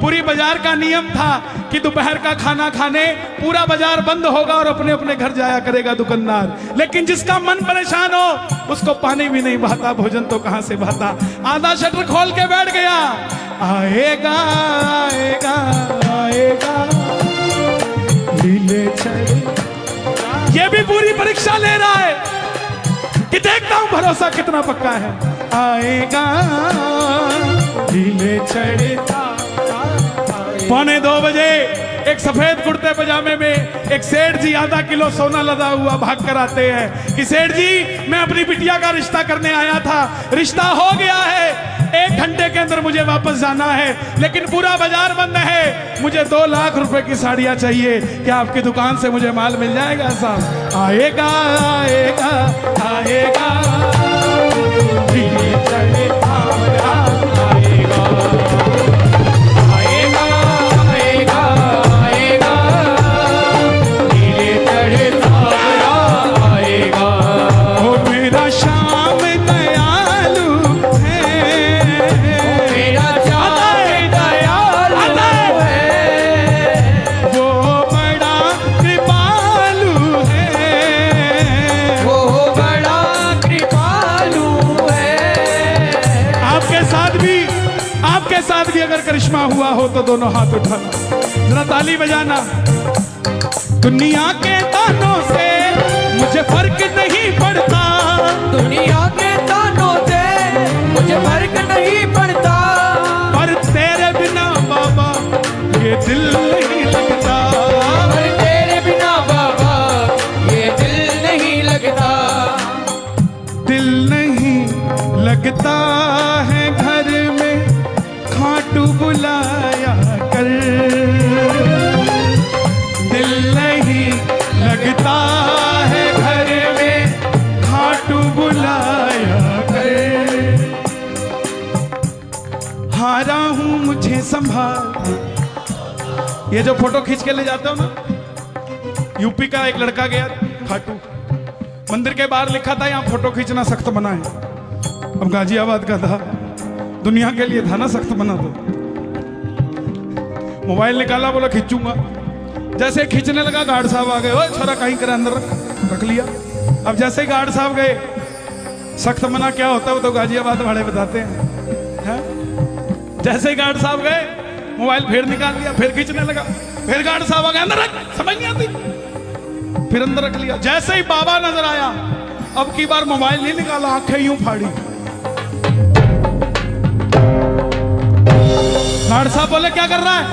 पूरी बाजार का नियम था कि दोपहर का खाना खाने पूरा बाजार बंद होगा और अपने अपने घर जाया करेगा दुकानदार। लेकिन जिसका मन परेशान हो उसको पानी भी नहीं बहाता, भोजन तो कहां से बहाता। आधा शटर खोल के बैठ गया, आएगा आएगा आएगा लीले चले। ये भी पूरी परीक्षा ले रहा है कि देखता हूं भरोसा कितना पक्का है। आएगा लीले चढ़ता। 1:45 बजे एक सफेद कुर्ते पजामे में एक सेठ जी आधा किलो सोना लदा हुआ भाग कर आते हैं कि सेठ जी मैं अपनी बिटिया का रिश्ता करने आया था, रिश्ता हो गया है, 1 घंटे के अंदर मुझे वापस जाना है, लेकिन पूरा बाजार बंद है, मुझे 2 लाख रुपए की साड़ियां चाहिए, क्या आपकी दुकान से मुझे माल मिल जाएगा साहब? आएगा आएगा आएगा धीरे चले आएगा आएगा आएगा आएगा धीरे चढ़े आएगा। ओ मेरा श्याम दयालु है, मेरा श्याम दयालु है, वो बड़ा कृपालु है, वो बड़ा कृपालु है। आपके साथ भी अगर करिश्मा हुआ हो तो दोनों हाथ उठाना, जरा ताली बजाना। दुनिया के तानों से मुझे फर्क नहीं पड़ता, दुनिया के तानों से मुझे फर्क नहीं पड़ता, पर तेरे बिना बाबा ये दिल नहीं लगता, पर तेरे बिना बाबा ये दिल नहीं लगता। दिल नहीं लगता है घर में खाटू बुलाया कर, दिल नहीं लगता है घर में खाटू बुलाया कर। हारा हूं मुझे संभाल। ये जो फोटो खींच के ले जाते हो ना, यूपी का एक लड़का गया खाटू, मंदिर के बाहर लिखा था यहाँ फोटो खींचना सख्त मना है। अब गाजियाबाद का था, दुनिया के लिए था ना सख्त मना, तो मोबाइल निकाला, बोला खींचूंगा। जैसे खींचने लगा गार्ड साहब आ गए, ओ छोरा कहीं कर अंदर रख लिया। अब जैसे ही गार्ड साहब गए, सख्त मना क्या होता है वो तो गाजियाबाद वाले बताते हैं। जैसे ही गार्ड साहब गए, मोबाइल फिर निकाल लिया, फिर खींचने लगा, फिर गार्ड साहब आ गए, अंदर रख, समझ नहीं आती, फिर अंदर रख लिया। जैसे ही बाबा नजर आया, अब की बार मोबाइल नहीं निकाला, आंखें यूं फाड़ी। गार्ड साहब बोले क्या कर रहा है?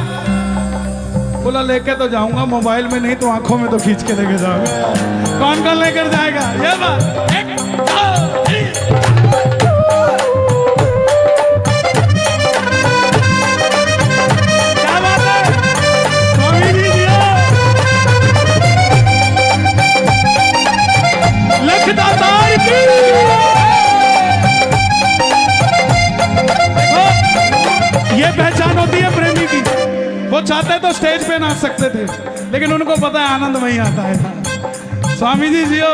बोला लेके तो जाऊंगा, मोबाइल में नहीं तो आंखों में तो खींच के लेके जाऊंगा। कौन कौन लेकर जाएगा? ये बात एक, दो, तीन। क्या बात है? स्वामी जी जियो। लखदातार की। देखो, ये पहचान होती है प्रेमी की। वो चाहते तो स्टेज पे नाच सकते थे, लेकिन उनको पता है आनंद वहीं आता है। स्वामी जी जियो,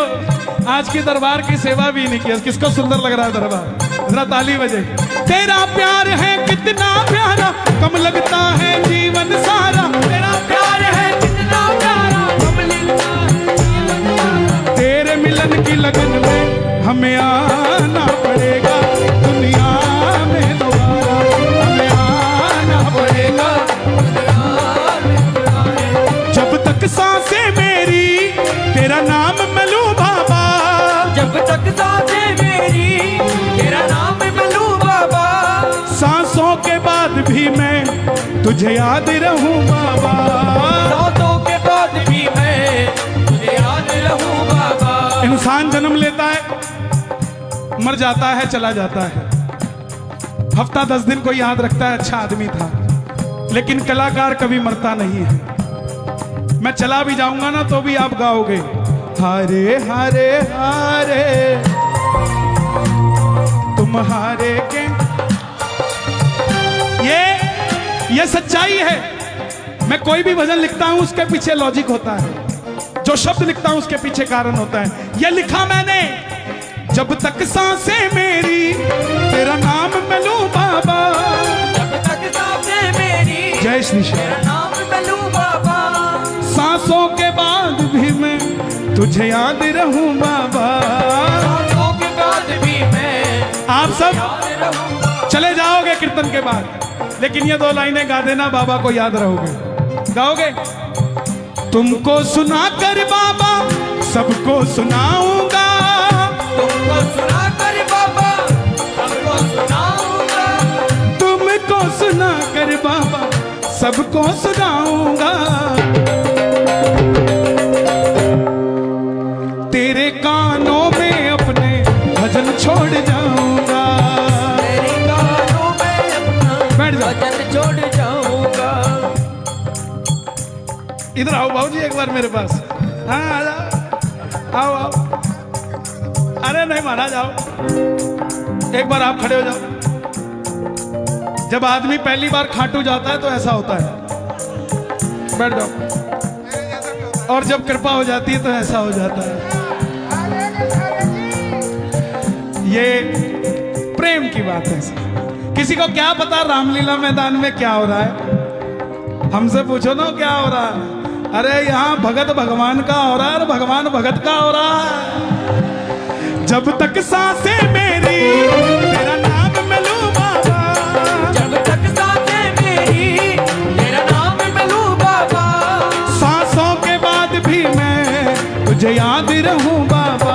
आज की दरबार की सेवा भी नहीं की। किसको सुंदर लग रहा है दरबार? जरा ताली बजे। तेरा प्यार है कितना प्यारा, कम लगता है जीवन सारा। तेरा प्यार है कितना प्यारा, कम लगता है जीवन सारा। तेरे मिलन की लगन में हमें आना पड़ेगा, दुनिया में दोबारा हमें आना पड़ेगा। जब तक सांसें मेरी तेरा नाम मैं लूं बाबा, जब तक सांसें मेरी तेरा नाम मैं लूं बाबा, सांसों के बाद भी मैं तुझे याद रहूं बाबा, सांसों के बाद भी मैं तुझे याद रहूं बाबा। इंसान जन्म लेता है, मर जाता है, चला जाता है। हफ्ता 10 दिन को याद रखता है, अच्छा आदमी था। लेकिन कलाकार कभी मरता नहीं है। मैं चला भी जाऊंगा ना तो भी आप गाओगे, हारे हारे हारे तुम हारे के। ये सच्चाई है। मैं कोई भी भजन लिखता हूं उसके पीछे लॉजिक होता है, जो शब्द लिखता हूं उसके पीछे कारण होता है। ये लिखा मैंने, जब तक सांसें मेरी तेरा नाम मैं लूं बाबा, जब तक सांसें मेरी जय श्री श्याम, तेरा नाम मैं लूं बाबा, सांसों के बाद भी मैं तुझे याद रहूं बाबा। सांसों के बाद भी मैं आप सब याद रहूंगा। चले जाओगे कीर्तन के बाद, लेकिन ये 2 लाइनें गा देना, बाबा को याद रहोगे। गाओगे, तुमको सुना कर बाबा सबको सुनाऊंगा, तुमको सुना कर बाबा सबको सुनाऊंगा, तुमको सुना कर बाबा सबको सुनाऊंगा। तेरे कानों में अपने भजन छोड़ जाऊंगा, तेरे कानों में अपना बैठ जाओ। भजन छोड़ जाऊंगा। इधर आओ बाबूजी एक बार मेरे पास। हाँ आ जाओ, आओ आओ। अरे नहीं महाराज आओ, एक बार आप खड़े हो जाओ। जब आदमी पहली बार खाटू जाता है तो ऐसा होता है, बैठ जाओ। और जब कृपा हो जाती है तो ऐसा हो जाता है। ये प्रेम की बात है। किसी को क्या पता रामलीला मैदान में क्या हो रहा है? हमसे पूछो ना क्या हो रहा है। अरे यहाँ भगत भगवान का हो रहा है और भगवान भगत का हो रहा है। जब तक सांसें मेरी तेरा नाम मैं लूं बाबा, जब तक सांसें मेरी तेरा नाम मैं लूं बाबा, सांसों के बाद भी मैं तुझे याद रहूं बाबा,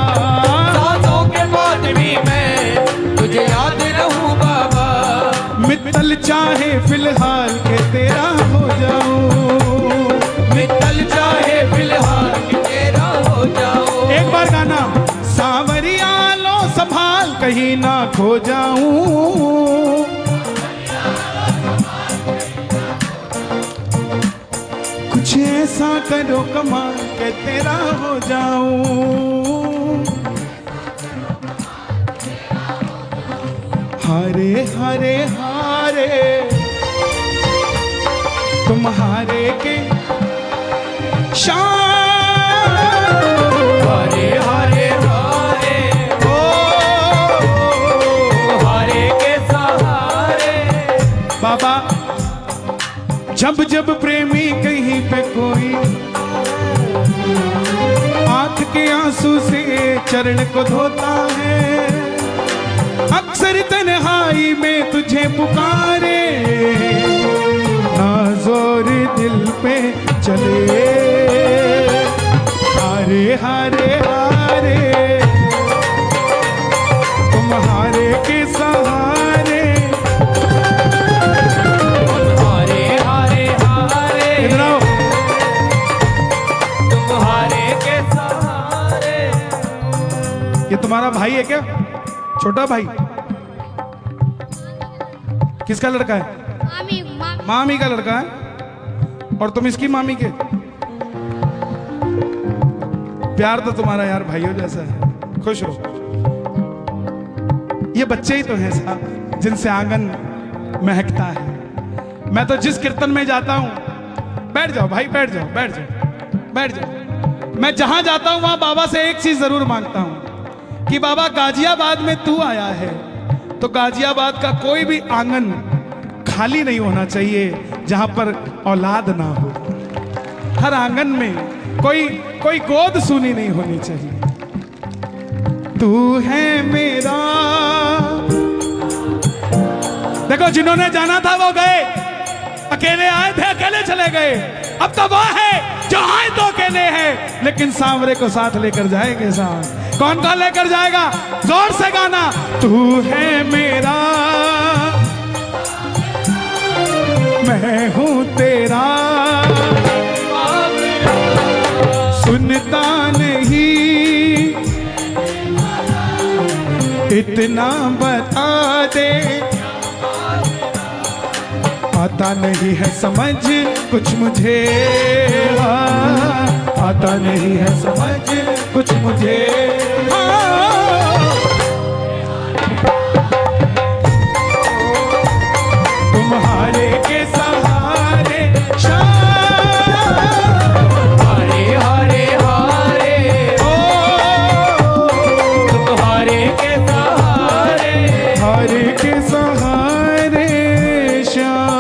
सांसों के बाद भी मैं तुझे याद रहूं बाबा। मित्तल चाहे फिलहाल के तेरा हो जाऊं, मित्तल चाहे फिलहाल कि तेरा हो जाऊं। एक बार गाना, सांवरिया लो संभाल कहीं ना खो जाऊं, कुछ ऐसा करो कमाल के तेरा हो जाऊं। हारे हारे हारे तुम्हारे के शान, हरे हरे हरे ओ हरे के सहारे। बाबा, जब जब प्रेमी कहीं पे कोई आंख के आंसू से चरण को धोता है, अक्सर तन्हाई में तुझे पुकारे, ना जोर दिल पे चले, हारे हारे हारे तुम्हारे के सहारे। हरे हरे हरे इधर आओ। तुम्हारे के सहारे। ये तुम्हारा भाई है क्या? छोटा भाई? किसका लड़का है? मामी मामी मामी का लड़का है और तुम इसकी मामी के। प्यार तो तुम्हारा यार भाइयों जैसा है। खुश हो। ये बच्चे ही तो हैं साहब जिनसे आंगन महकता है। मैं तो जिस कीर्तन में जाता हूं, बैठ जाओ भाई, बैठ जाओ बैठ जाओ बैठ जाओ। मैं जहां जाता हूं वहां बाबा से एक चीज जरूर मांगता हूं कि बाबा गाजियाबाद में तू आया है तो गाजियाबाद का कोई भी आंगन खाली नहीं होना चाहिए जहां पर औलाद ना हो। हर आंगन में कोई गोद सूनी नहीं होनी चाहिए। तू है मेरा। देखो जिन्होंने जाना था वो गए, अकेले आए थे अकेले चले गए। अब तो वो है जो आए तो अकेले हैं लेकिन सांवरे को साथ लेकर जाएंगे। साथ कौन कौन लेकर जाएगा? जोर से गाना। तू है मेरा मैं हूं तेरा, सुनता नहीं इतना बता दे। आता नहीं है समझ कुछ मुझे, आता नहीं है समझ कुछ मुझे। तुम्हारे के सहारे हारे हारे हारे तुम्हारे के सहारे, हारे के सहारे श्याम।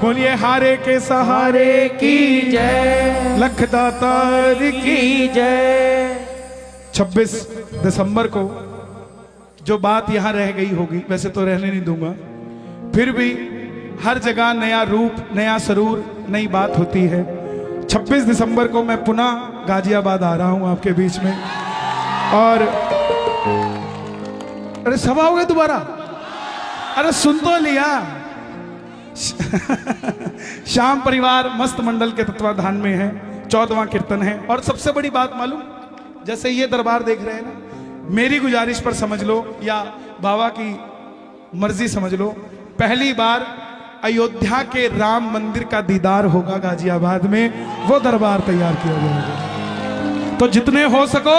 बोलिए हारे के सहारे की जय, लख दातार की। की जय। 26 दिसंबर को जो बात यहां रह गई होगी, वैसे तो रहने नहीं दूंगा, फिर भी हर जगह नया रूप, नया सरूर, नई बात होती है। 26 दिसंबर को मैं पुनः गाजियाबाद आ रहा हूं आपके बीच में। और अरे सभा हो गई दोबारा, अरे सुन तो लिया। श्याम परिवार मस्त मंडल के तत्वाधान में है, 14वां कीर्तन है। और सबसे बड़ी बात मालूम, जैसे ये दरबार देख रहे हैं ना, मेरी गुजारिश पर समझ लो या बाबा की मर्जी समझ लो, पहली बार अयोध्या के राम मंदिर का दीदार होगा गाजियाबाद में, वो दरबार तैयार किया जाएगा। तो जितने हो सको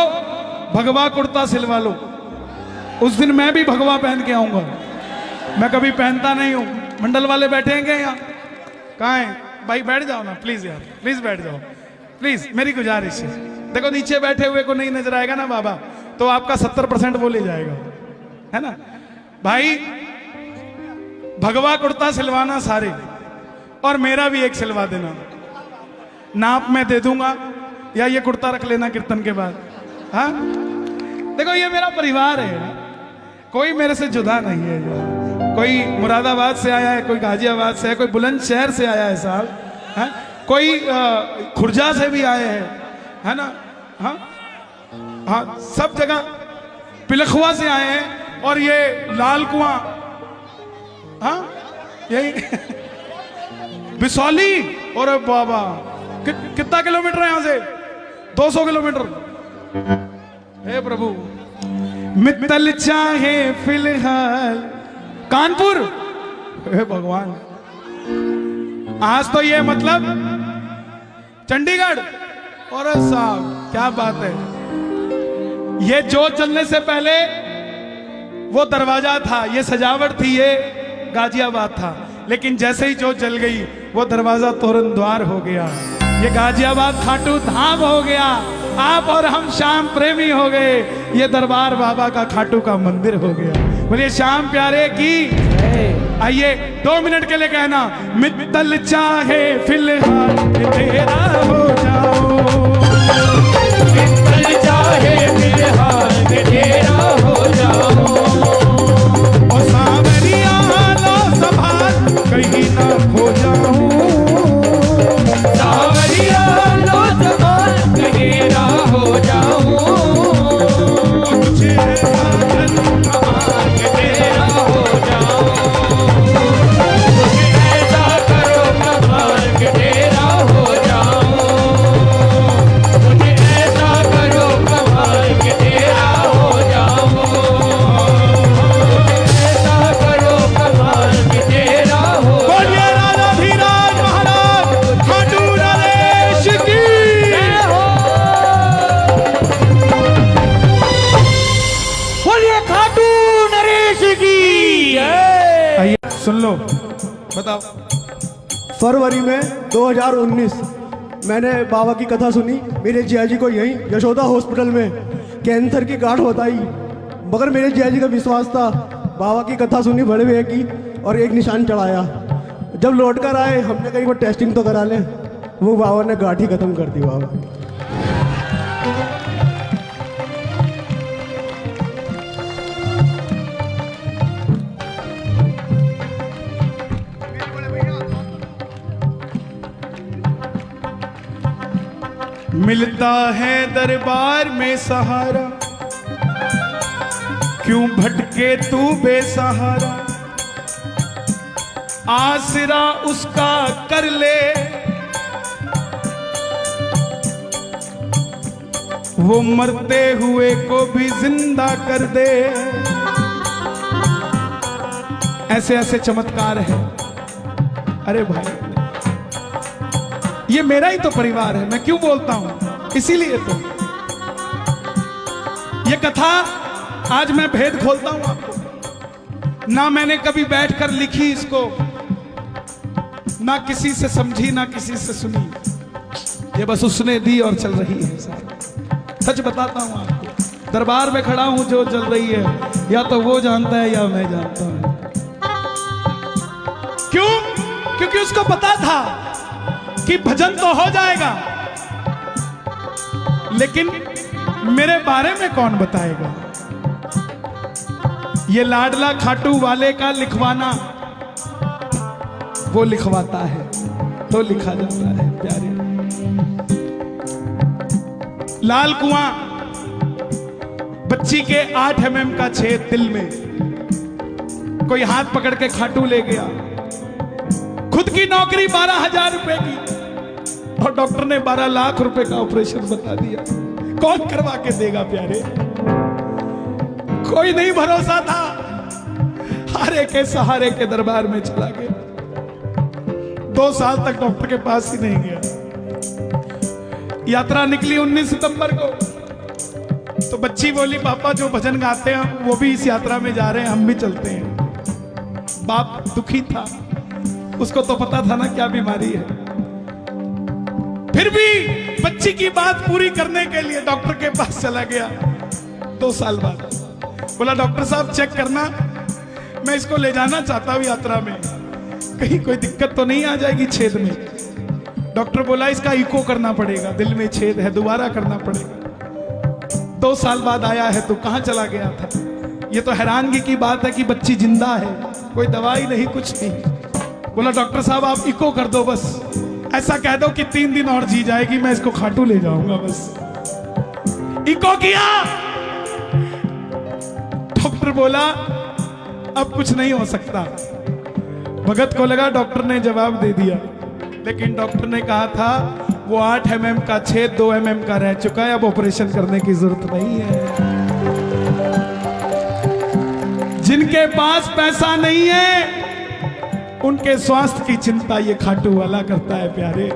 भगवा कुर्ता सिलवा लो। उस दिन मैं भी भगवा पहन के आऊंगा, मैं कभी पहनता नहीं हूं। मंडल वाले बैठेंगे यहाँ, कहाँ है भाई? बैठ जाओ ना प्लीज यार, प्लीज बैठ जाओ प्लीज, मेरी गुजारिश है। देखो नीचे बैठे हुए को नहीं नजर आएगा ना बाबा, तो आपका 70% वो ले जाएगा, है ना भाई? भगवा कुर्ता सिलवाना सारे, और मेरा भी एक सिलवा देना, नाप मैं दे दूंगा, या ये कुर्ता रख लेना कीर्तन के बाद। हाँ देखो ये मेरा परिवार है, कोई मेरे से जुदा नहीं है। कोई मुरादाबाद से आया है, कोई गाजियाबाद से है, कोई बुलंदशहर से आया है साहब, है? कोई खुर्जा से भी आए हैं, है ना? हाँ हाँ, सब जगह पिलखुआ से आए हैं, और ये लाल कुआं, हाँ यही बिसौली। और बाबा कितना किलोमीटर है यहाँ से? 200 किलोमीटर। हे प्रभु, मित्तल चाहे फिलहाल कानपुर, हे भगवान, आज तो ये मतलब चंडीगढ़। और साहब क्या बात है, ये जोत जलने से पहले वो दरवाजा था, ये सजावट थी, ये गाजियाबाद था। लेकिन जैसे ही जोत जल गई, वो दरवाजा तोरण द्वार हो गया, ये गाजियाबाद खाटू धाम हो गया। आप और हम श्याम प्रेमी हो गए, ये दरबार बाबा का खाटू का मंदिर हो गया। बोलिए श्याम प्यारे की। आइए 2 मिनट के लिए कहना, मित्तल चाहे फिलहाल तेरा हो जाओ, मित्तल चाहे फिलहाल तेरा हो जाओ, और सावरिया लो संभाल कहीं ना खो जाऊं, सावरिया लो संभाल कहीं ना हो जाऊं, मुझे साजन कमाल के तेरा हो जाऊं, मुझे ऐसा करो कमाल के तेरा हो जाऊं, मुझे ऐसा करो कमाल के तेरा हो जाऊं, ऐसा करो कमाल के तेरा हो। बोलिए राजा धीराज महाराज खाटू नरेश की। बोलिए खाटू नरेश की। आइए सुन लो, बताओ। फरवरी में 2019 मैंने बाबा की कथा सुनी। मेरे जिया जी को यहीं यशोदा हॉस्पिटल में कैंसर की गांठ बताई, मगर मेरे जिया जी का विश्वास था। बाबा की कथा सुनी बड़े भैया की, और एक निशान चढ़ाया। जब लौट कर आए, हमने कहीं वो टेस्टिंग तो करा लें, वो बाबा ने गांठ ही खत्म कर दी। बाबा मिलता है दरबार में सहारा, क्यों भटके तू बेसहारा, आसरा उसका कर ले, वो मरते हुए को भी जिंदा कर दे। ऐसे ऐसे चमत्कार है। अरे भाई, ये मेरा ही तो परिवार है, मैं क्यों बोलता हूं? इसीलिए तो ये कथा आज मैं भेद खोलता हूं आपको। ना मैंने कभी बैठकर लिखी इसको, ना किसी से समझी, ना किसी से सुनी, ये बस उसने दी और चल रही है। सच बताता हूं आपको, दरबार में खड़ा हूं, जो चल रही है या तो वो जानता है या मैं जानता हूं। क्यों? क्योंकि उसको पता था कि भजन तो हो जाएगा, लेकिन मेरे बारे में कौन बताएगा? ये लाडला खाटू वाले का लिखवाना, वो लिखवाता है तो लिखा जाता है। प्यारे लाल कुआं, बच्ची के 8 mm का छेद दिल में, कोई हाथ पकड़ के खाटू ले गया। खुद की नौकरी 12,000 रुपए की और डॉक्टर ने 12 लाख रुपए का ऑपरेशन बता दिया। कौन करवा के देगा प्यारे? कोई नहीं भरोसा था, हारे के सहारे के दरबार में चला गया। 2 साल तक डॉक्टर के पास ही नहीं गया। यात्रा निकली 19 सितंबर को, तो बच्ची बोली पापा जो भजन गाते हैं वो भी इस यात्रा में जा रहे हैं, हम भी चलते हैं। बाप दुखी था, उसको तो पता था ना क्या बीमारी है। फिर भी बच्ची की बात पूरी करने के लिए डॉक्टर के पास चला गया। 2 साल बाद बोला डॉक्टर साहब चेक करना, मैं इसको ले जाना चाहता हूं यात्रा में, कहीं कोई दिक्कत तो नहीं आ जाएगी छेद में। डॉक्टर बोला इसका इको करना पड़ेगा, दिल में छेद है, दोबारा करना पड़ेगा। 2 साल बाद आया है तो कहां चला गया था? ये तो हैरानगी की बात है कि बच्ची जिंदा है, कोई दवाई नहीं, कुछ नहीं। बोला डॉक्टर साहब आप इको कर दो, बस ऐसा कह दो कि 3 दिन और जी जाएगी, मैं इसको खाटू ले जाऊंगा। बस इको किया, डॉक्टर बोला अब कुछ नहीं हो सकता। भगत को लगा डॉक्टर ने जवाब दे दिया, लेकिन डॉक्टर ने कहा था वो 8 mm का छेद 2 mm का रह चुका है, अब ऑपरेशन करने की जरूरत नहीं है। जिनके पास पैसा नहीं है उनके स्वास्थ्य की चिंता ये खाटू वाला करता है। प्यारे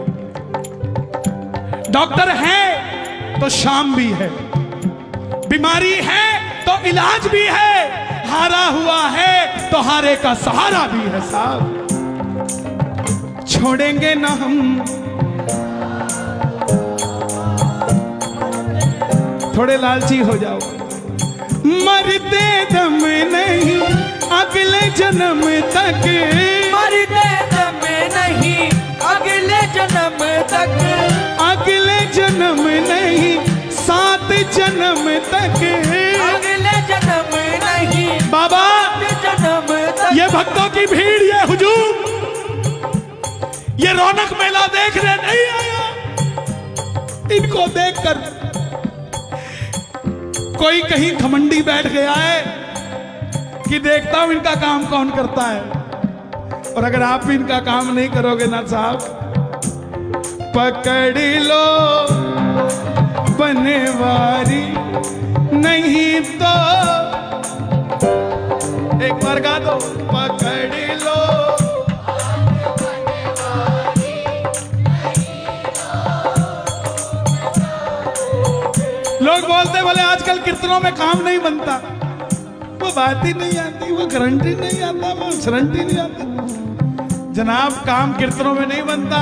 डॉक्टर है तो शाम भी है, बीमारी है तो इलाज भी है, हारा हुआ है तो हारे का सहारा भी है। साहब छोड़ेंगे ना हम, थोड़े लालची हो जाओ। मरते दम नहीं अगले जन्म तक, मरते दम नहीं अगले जन्म तक, अगले जन्म नहीं 7 जन्म तक, अगले जन्म नहीं बाबा जन्म तक। ये भक्तों की भीड़, ये हुजूम, ये रौनक मेला देखने नहीं आया। इनको देखकर कोई कहीं घमंडी बैठ गया है कि देखता हूं इनका काम कौन करता है। और अगर आप भी इनका काम नहीं करोगे ना साहब, पकड़ लो बनवारी, नहीं तो एक बार गा दो, पकड़ लो। लोग बोलते बोले आजकल कीर्तनों में काम नहीं बनता, वो बात ही नहीं आती, वो गारंटी नहीं आता, वो गारंटी नहीं आता। जनाब काम कीर्तनों में नहीं बनता,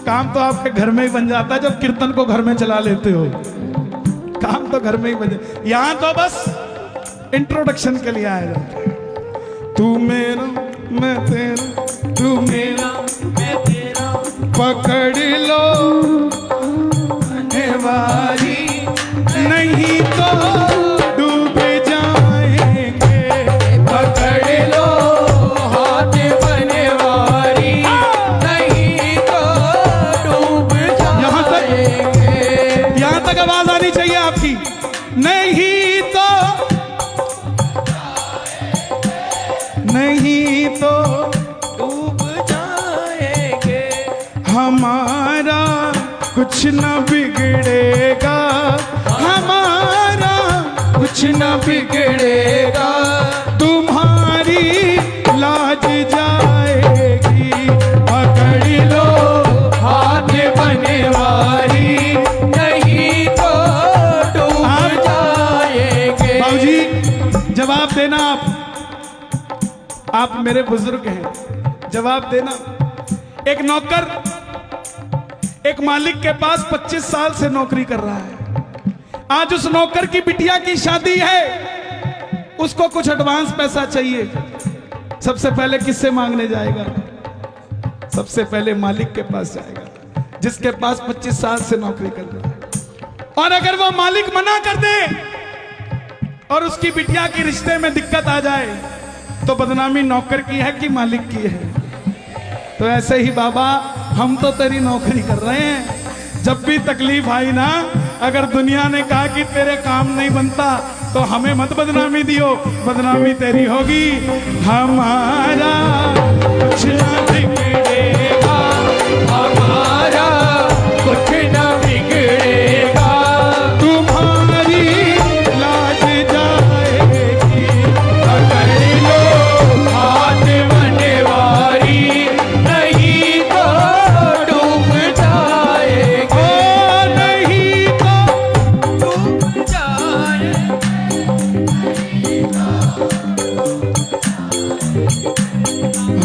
काम तो आपके घर में ही बन जाता है जब कीर्तन को घर में चला लेते हो। काम तो घर में ही बन जाता, यहां तो बस इंट्रोडक्शन के लिए आया जाता है। तू मेरा मैं तेरा, तू मेरा मैं तेरा, पकड़ लो बनवारी, नहीं तो डूब जाएंगे। पकड़ लो हाथ बनवारी, नहीं तो डूब जाएंगे। यहां तक आवाज आनी चाहिए आपकी, नहीं तो, नहीं तो डूब जाएंगे। हमारा कुछ न बिगड़ेगा, हमारा कुछ न बिगड़ेगा, तुम्हारी लाज जाएगी। आप मेरे बुजुर्ग हैं, जवाब देना। एक नौकर एक मालिक के पास 25 साल से नौकरी कर रहा है। आज उस नौकर की बिटिया की शादी है, उसको कुछ एडवांस पैसा चाहिए। सबसे पहले किससे मांगने जाएगा? सबसे पहले मालिक के पास जाएगा, जिसके पास 25 साल से नौकरी कर रहा है। और अगर वो मालिक मना कर दे और उसकी बिटिया के रिश्ते में दिक्कत आ जाए, तो बदनामी नौकर की है कि मालिक की है? तो ऐसे ही बाबा, हम तो तेरी नौकरी कर रहे हैं, जब भी तकलीफ आई ना, अगर दुनिया ने कहा कि तेरे काम नहीं बनता, तो हमें मत बदनामी दियो, बदनामी तेरी होगी। हमारा कुछ ना बिगड़ेगा, हमारा कुछ न बिगड़ेगा, तुम्हारी लाज जाएगी। पकड़ लो हाथ मनवारी, नहीं तो डूब जाएगा, ओ नहीं तो डूब जाएगा।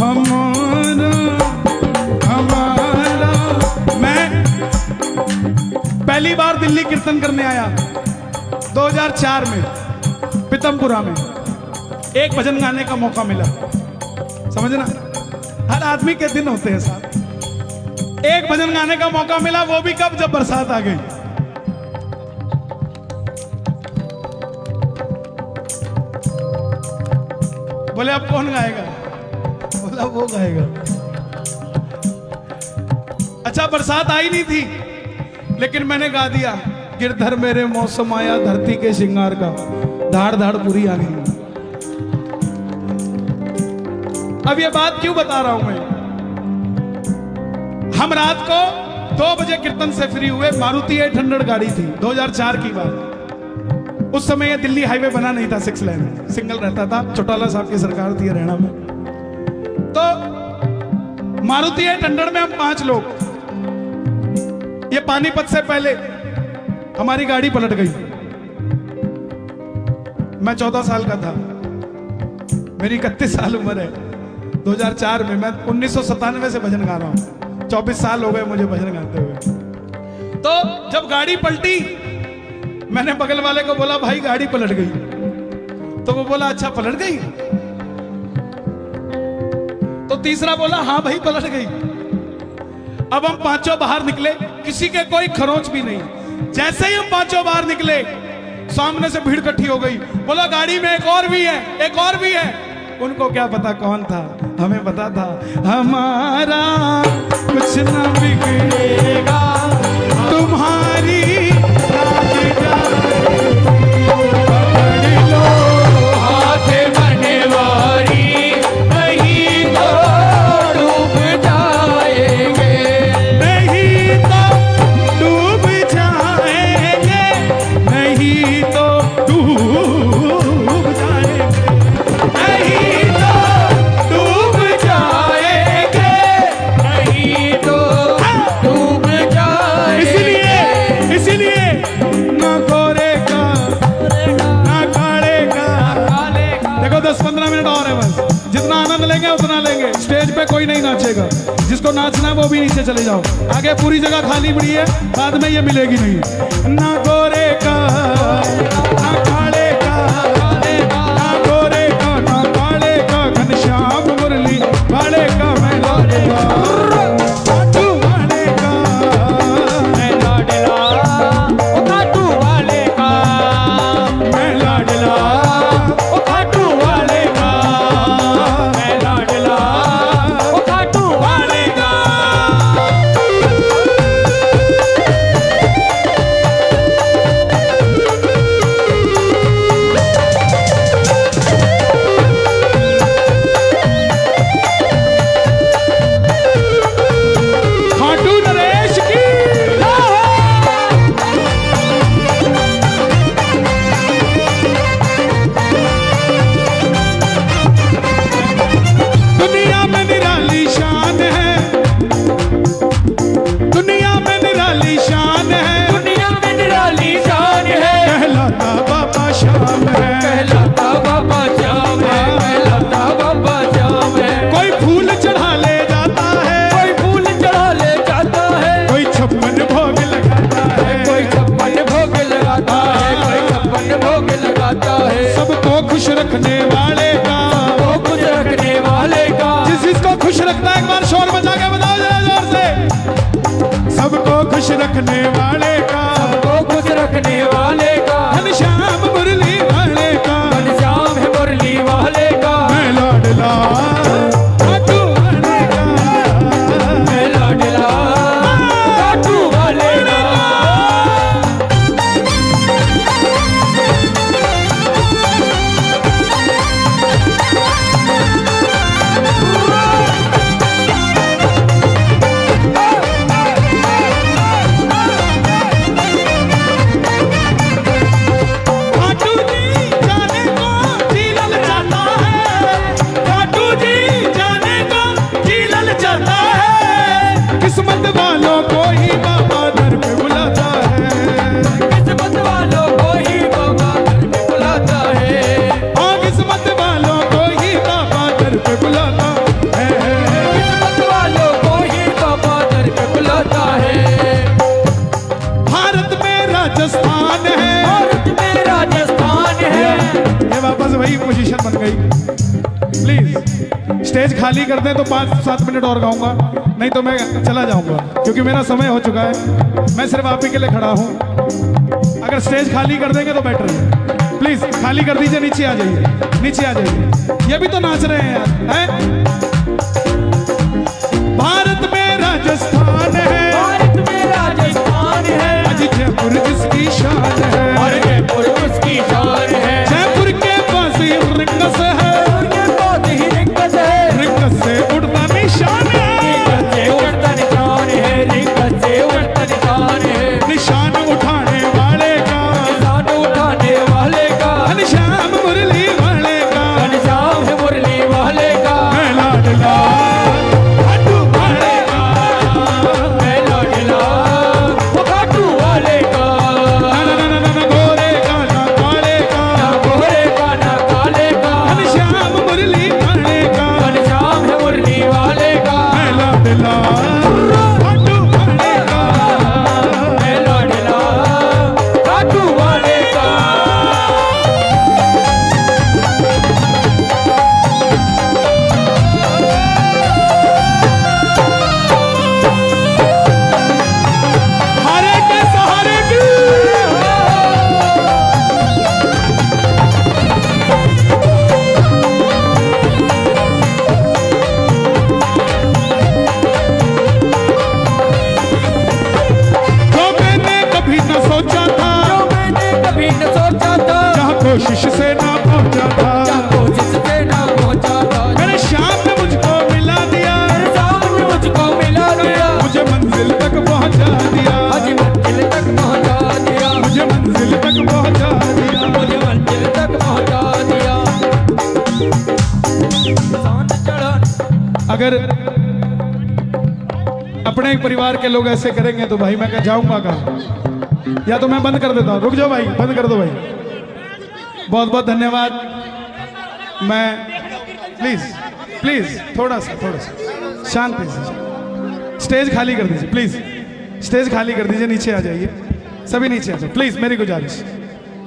हमारा हमारा मैं पहली बार दिल्ली कीर्तन करने आया 2004 में, पीतमपुरा में। एक भजन गाने का मौका मिला, समझना, हर आदमी के दिन होते हैं साहब। एक भजन गाने का मौका मिला, वो भी कब? जब बरसात आ गई। बोले अब कौन गाएगा? बोला वो गाएगा। अच्छा, बरसात आई नहीं थी, लेकिन मैंने गा दिया, गिरधर मेरे मौसम आया धरती के श्रृंगार का, धाड़ धाड़ पूरी आ गई। अब ये बात क्यों बता रहा हूं मैं? हम रात को 2 बजे कीर्तन से फ्री हुए, मारुति 800 गाड़ी थी, 2004 की बात। उस समय ये दिल्ली हाईवे बना नहीं था, 6 लेन सिंगल रहता था, चौटाला साहब की सरकार थी हरियाणा में। तो मारुति 800 में हम 5 लोग, ये पानीपत से पहले हमारी गाड़ी पलट गई। मैं 14 साल का था, मेरी 31 साल उम्र है। 2004 में, मैं 1997 से भजन गा रहा हूं, 24 साल हो गए मुझे भजन गाते हुए। तो जब गाड़ी पलटी, मैंने बगल वाले को बोला, भाई गाड़ी पलट गई। तो वो बोला, अच्छा पलट गई? तो तीसरा बोला, हाँ भाई पलट गई। अब हम 5 बाहर निकले, किसी के कोई खरोंच भी नहीं। जैसे ही हम 5 बाहर निकले, सामने से भीड़ इकट्ठी हो गई। बोला, गाड़ी में एक और भी है, एक और भी है। उनको क्या पता कौन था, हमें पता था। हमारा कुछ ना बिगड़ेगा, तुम्हारी लाज जाएगी। पकड़ लो हाथ मनवारी, नहीं तो डूब जाएंगे, नहीं तो डूब जाएंगे, नहीं तो डूब जाएंगे, नहीं तो डूब जाएंगे, नहीं तो डूब जाएंगे। इसीलिए ना गोरे का ना काले का। देखो 10-15 मिनट और है बस, जितना आनंद लेंगे उतना लेंगे। स्टेज पे कोई नहीं नाचेगा, जिसको नाचना है वो भी नीचे चले जाओ, आगे पूरी जगह खाली पड़ी है, बाद में ये मिलेगी नहीं। ना गोरे का ना काले का, ना गोरे का ना काले का, घनश्याम मुरली वाले का मैं लाडला, तू वाले का मैं लाडला, ओ खाटू वाले का, मैं लाडला, ओ खाटू वाले का, मैं लाडला, ओ खाटू वाले का। बुलाता है, सबको खुश रखने वाले का, वो खुश रखने वाले का, जिस जिसको खुश रखता है एक बार शोर मचा के बताओ जरा जोर से। सबको खुश रखने वाले का, वो खुश रखने वाले का, घनश्याम मुरली वाले का, घनश्याम है मुरली वाले का, मैं लाडला खाटू वाले का, मैं लाडला खाटू वाले का। खाटू जी जाने को जी ललचाता है, खाटू जी जाने को जी ललचाता है, किस्मत वालों को ही बाबा दर पे बुलाता है, किस्मत वालों को ही बाबा दर पे बुलाता है, हाँ किस्मत वालों को ही बाबा दर पे बुलाता है। किस्मत वालों को ही बाबा दर पे बुलाता है। भारत में राजस्थान है, भारत में राजस्थान है, ये वापस वही पोजीशन बन गई। प्लीज स्टेज खाली कर दें तो 5-7 मिनट और गाऊंगा, नहीं तो मैं चला जाऊंगा क्योंकि मेरा समय हो चुका है। मैं सिर्फ आप ही के लिए खड़ा हूं, अगर स्टेज खाली कर देंगे तो बेटर है। प्लीज खाली कर दीजिए, नीचे आ जाइए, नीचे आ जाइए। ये भी तो नाच रहे हैं यार, हैं? भारत में राजस्थान है, भारत में राजस्थान है, आज जयपुर जिसकी शान है, और जयपुर उसकी शान है, जयपुर के पास ही रिंगस है, उनके पास ही रिंगस है, रिंगस से उड़ता निशान है, रिंगस से उड़ता निशान है, रिंगस से उड़ता निशान है, निशान उठाने वाले का, निशान उठाने वाले का, घनश्याम मुरली वाले का, घनश्याम है मुरली वाले का, मैं लाडला खाटू वाले का, मैं लाडला वो खाटू वाले का, ना गोरे का ना काले का, ना गोरे का ना काले का, घनश्याम मुरली वाले का, घनश्याम है मुरली वाले का, मैं लाडला खाटू वाले का। मैं लाडला खाटू वाले का। हारे के सहारे की जो मैंने कभी न सोचा था, जो मैंने कभी न सोचा था, जहाँ कोशिश से ना पहुंचा था, क्या कोशिश से ना पहुंचा था, मेरे शाम ने मुझको मिला दिया, सामने मुझको मिला दिया, मुझे मंजिल तक पहुंचा दिया, आज मंजिल तक पहुंचा दिया, मुझे मंजिल तक पहुंचा दिया। मुझे मंजिल तक पहुंचा दिया। शान चढ़ा अगर अपने एक परिवार के लोग ऐसे करेंगे तो भाई मैं क्या जाऊंगा कहाँ, या तो मैं बंद कर देता हूँ। रुक जाओ भाई, बंद कर दो भाई। बहुत बहुत धन्यवाद। मैं प्लीज प्लीज थोड़ा सा शांति से स्टेज खाली कर दीजिए, प्लीज स्टेज खाली कर दीजिए, नीचे आ जाइए, सभी नीचे आ जाओ प्लीज, मेरी गुजारिश।